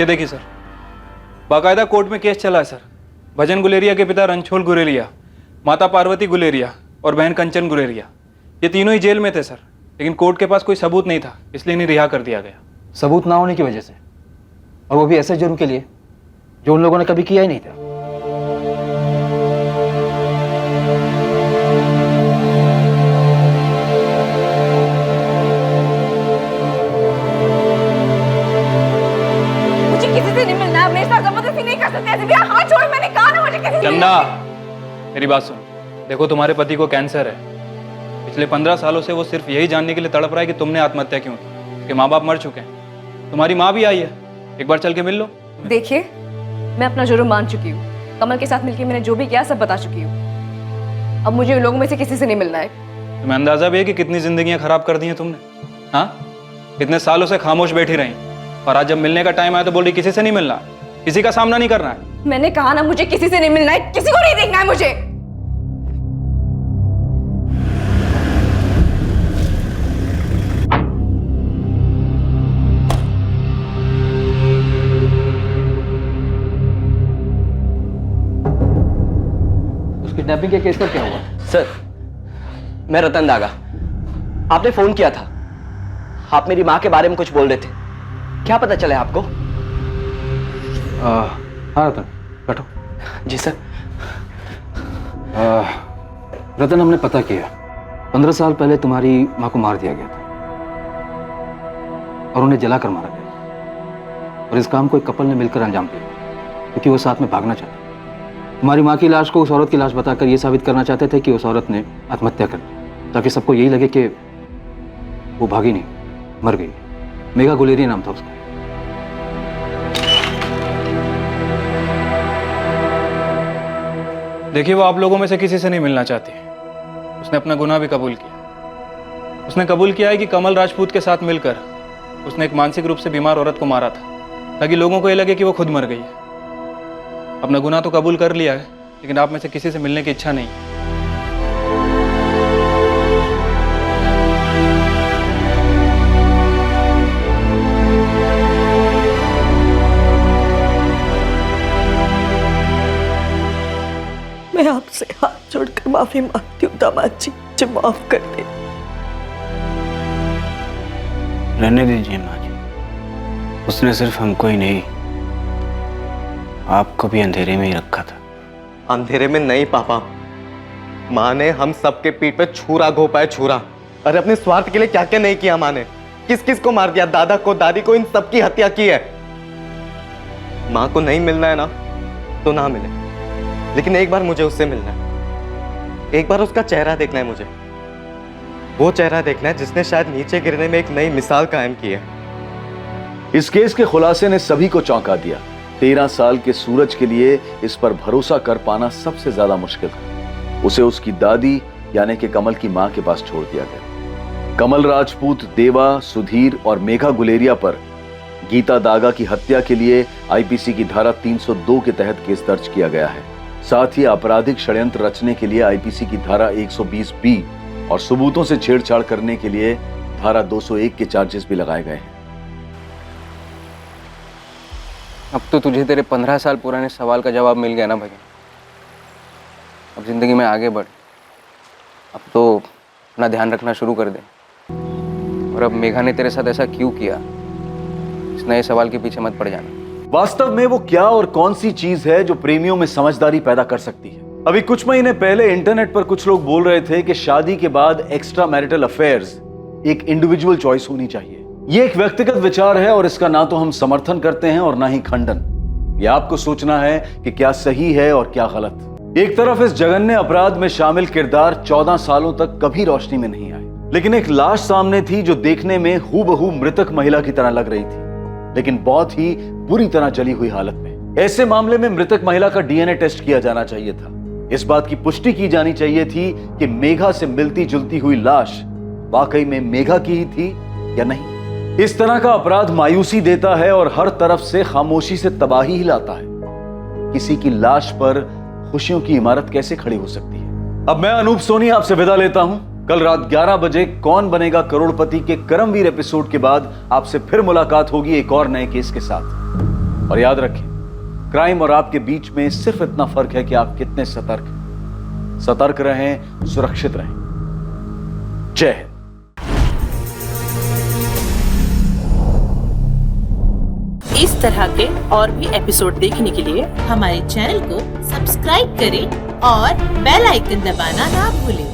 ये देखिए सर, बाकायदा कोर्ट में केस चला है सर। भजन गुलेरिया के पिता रणछोड़ गुलेरिया, माता पार्वती गुलेरिया और बहन कंचन गुलेरिया, ये तीनों ही जेल में थे सर, लेकिन कोर्ट के पास कोई सबूत नहीं था, इसलिए इन्हें रिहा कर दिया गया। सबूत ना होने की वजह से, और वो भी ऐसे जुर्म के लिए जो उन लोगों ने कभी किया ही नहीं था। मुझे किसी से नहीं मिलना, मेरे साथ जबरदस्ती नहीं कर सकते ऐसे भैया, हाथ छोड़, मैंने कहा ना मुझे किसी से। चंदा, मेरी बात सुन। देखो, तुम्हारे पति को कैंसर है। पिछले 15 सालों से वो सिर्फ यही जानने के लिए तड़प रहा है कि तुमने आत्महत्या क्यों की। उसके माँ बाप मर चुके हैं, तुम्हारी माँ भी आई है, एक बार चल के मिल लो। देखिए, मैं अपना जुर्म मान चुकी हूँ। कमल के साथ मिलकर मैंने जो भी किया सब बता चुकी हूँ। अब मुझे उन लोगों में से किसी से नहीं मिलना है। तुम्हें अंदाजा भी है कि कितनी जिंदगियां खराब कर दी हैं तुमने? हाँ, इतने सालों से खामोश बैठी रही, और आज जब मिलने का टाइम आया तो बोल रही किसी से नहीं मिलना, किसी का सामना नहीं करना है। मैंने कहा ना, मुझे किसी से नहीं मिलना है, किसी को नहीं देखना है मुझे। किडनैपिंग के केस पर क्या हुआ? सर, मैं रतन दागा। आपने फोन किया था, आप मेरी माँ के बारे में कुछ बोल रहे थे, क्या पता चला आपको? हाँ रतन, बैठो। जी सर। रतन, हमने पता किया 15 साल पहले तुम्हारी माँ को मार दिया गया था और उन्हें जलाकर मारा गया, और इस काम को एक कपल ने मिलकर अंजाम दिया क्योंकि वो साथ में भागना चाहते। तुम्हारी माँ की लाश को उस औरत की लाश बताकर ये साबित करना चाहते थे कि उस औरत ने आत्महत्या कर ली, ताकि सबको यही लगे कि वो भागी नहीं, मर गई। मेघा गुलेरिया नाम था उसका। देखिए, वो आप लोगों में से किसी से नहीं मिलना चाहती। उसने अपना गुनाह भी कबूल किया। उसने कबूल किया है कि कमल राजपूत के साथ मिलकर उसने एक मानसिक रूप से बीमार औरत को मारा था, ताकि लोगों को ये लगे कि वो खुद मर गई है। अपना गुनाह तो कबूल कर लिया है, लेकिन आप में से किसी से मिलने की इच्छा नहीं है। मैं आपसे हाथ जोड़कर माफी मांगती हूँ दामाद जी, मुझे माफ कर दे। रहने दीजिए माँ जी, उसने सिर्फ हमको ही नहीं, आपको भी अंधेरे में ही रखा था। अंधेरे में नहीं पापा, माँ ने हम सबके पीठ पे छुरा घोपा है, छुरा। अरे अपने स्वार्थ के लिए क्या क्या नहीं किया माँ ने, किस किस को मार दिया, दादा को, दादी को, इन सबकी हत्या की है। माँ को नहीं मिलना है ना तो ना मिले, लेकिन एक बार मुझे उससे मिलना है, एक बार उसका चेहरा देखना है मुझे। वो चेहरा देखना है जिसने शायद नीचे गिरने में एक नई मिसाल कायम की है। इस केस के खुलासे ने सभी को चौंका दिया। 13 साल के सूरज के लिए इस पर भरोसा कर पाना सबसे ज्यादा मुश्किल था। उसे उसकी दादी यानी कि कमल की मां के पास छोड़ दिया गया। कमल राजपूत, देवा, सुधीर और मेघा गुलेरिया पर गीता दागा की हत्या के लिए आईपीसी की धारा 302 के तहत केस दर्ज किया गया है। साथ ही आपराधिक षड्यंत्र रचने के लिए आईपीसी की धारा 120 बी और सबूतों से छेड़छाड़ करने के लिए धारा 201 के चार्जेस भी लगाए गए हैं। अब तो तुझे तेरे 15 साल पुराने सवाल का जवाब मिल गया ना भैया। अब जिंदगी में आगे बढ़, अब तो अपना ध्यान रखना शुरू कर दे। और अब मेघा ने तेरे साथ ऐसा क्यों किया, इस नए सवाल के पीछे मत पड़ जाना। वास्तव में वो क्या और कौन सी चीज है जो प्रेमियों में समझदारी पैदा कर सकती है? अभी कुछ महीने पहले इंटरनेट पर कुछ लोग बोल रहे थे कि शादी के बाद एक्स्ट्रा मैरिटल अफेयर्स एक इंडिविजुअल चॉइस होनी चाहिए। ये एक व्यक्तिगत विचार है और इसका ना तो हम समर्थन करते हैं और ना ही खंडन। ये आपको सोचना है कि क्या सही है और क्या गलत। एक तरफ इस जघन्य अपराध में शामिल किरदार 14 सालों तक कभी रोशनी में नहीं आए, लेकिन एक लाश सामने थी जो देखने में हूबहू मृतक महिला की तरह लग रही थी, लेकिन बहुत ही बुरी तरह जली हुई हालत में। ऐसे मामले में मृतक महिला का डीएनए टेस्ट किया जाना चाहिए था। इस बात की पुष्टि की जानी चाहिए थी कि मेघा से मिलती जुलती हुई लाश वाकई में मेघा की ही थी या नहीं। इस तरह का अपराध मायूसी देता है और हर तरफ से खामोशी से तबाही ही लाता है। किसी की लाश पर खुशियों की इमारत कैसे खड़ी हो सकती है। अब मैं अनूप सोनी आपसे विदा लेता हूं। कल रात 11 बजे कौन बनेगा करोड़पति के कर्मवीर एपिसोड के बाद आपसे फिर मुलाकात होगी एक और नए केस के साथ। और याद रखें, क्राइम और आपके बीच में सिर्फ इतना फर्क है कि आप कितने सतर्क हैं। सतर्क रहें, सुरक्षित रहें। जय हिंद। इस तरह के और भी एपिसोड देखने के लिए हमारे चैनल को सब्सक्राइब करें और बेल आइकन दबाना ना भूलें।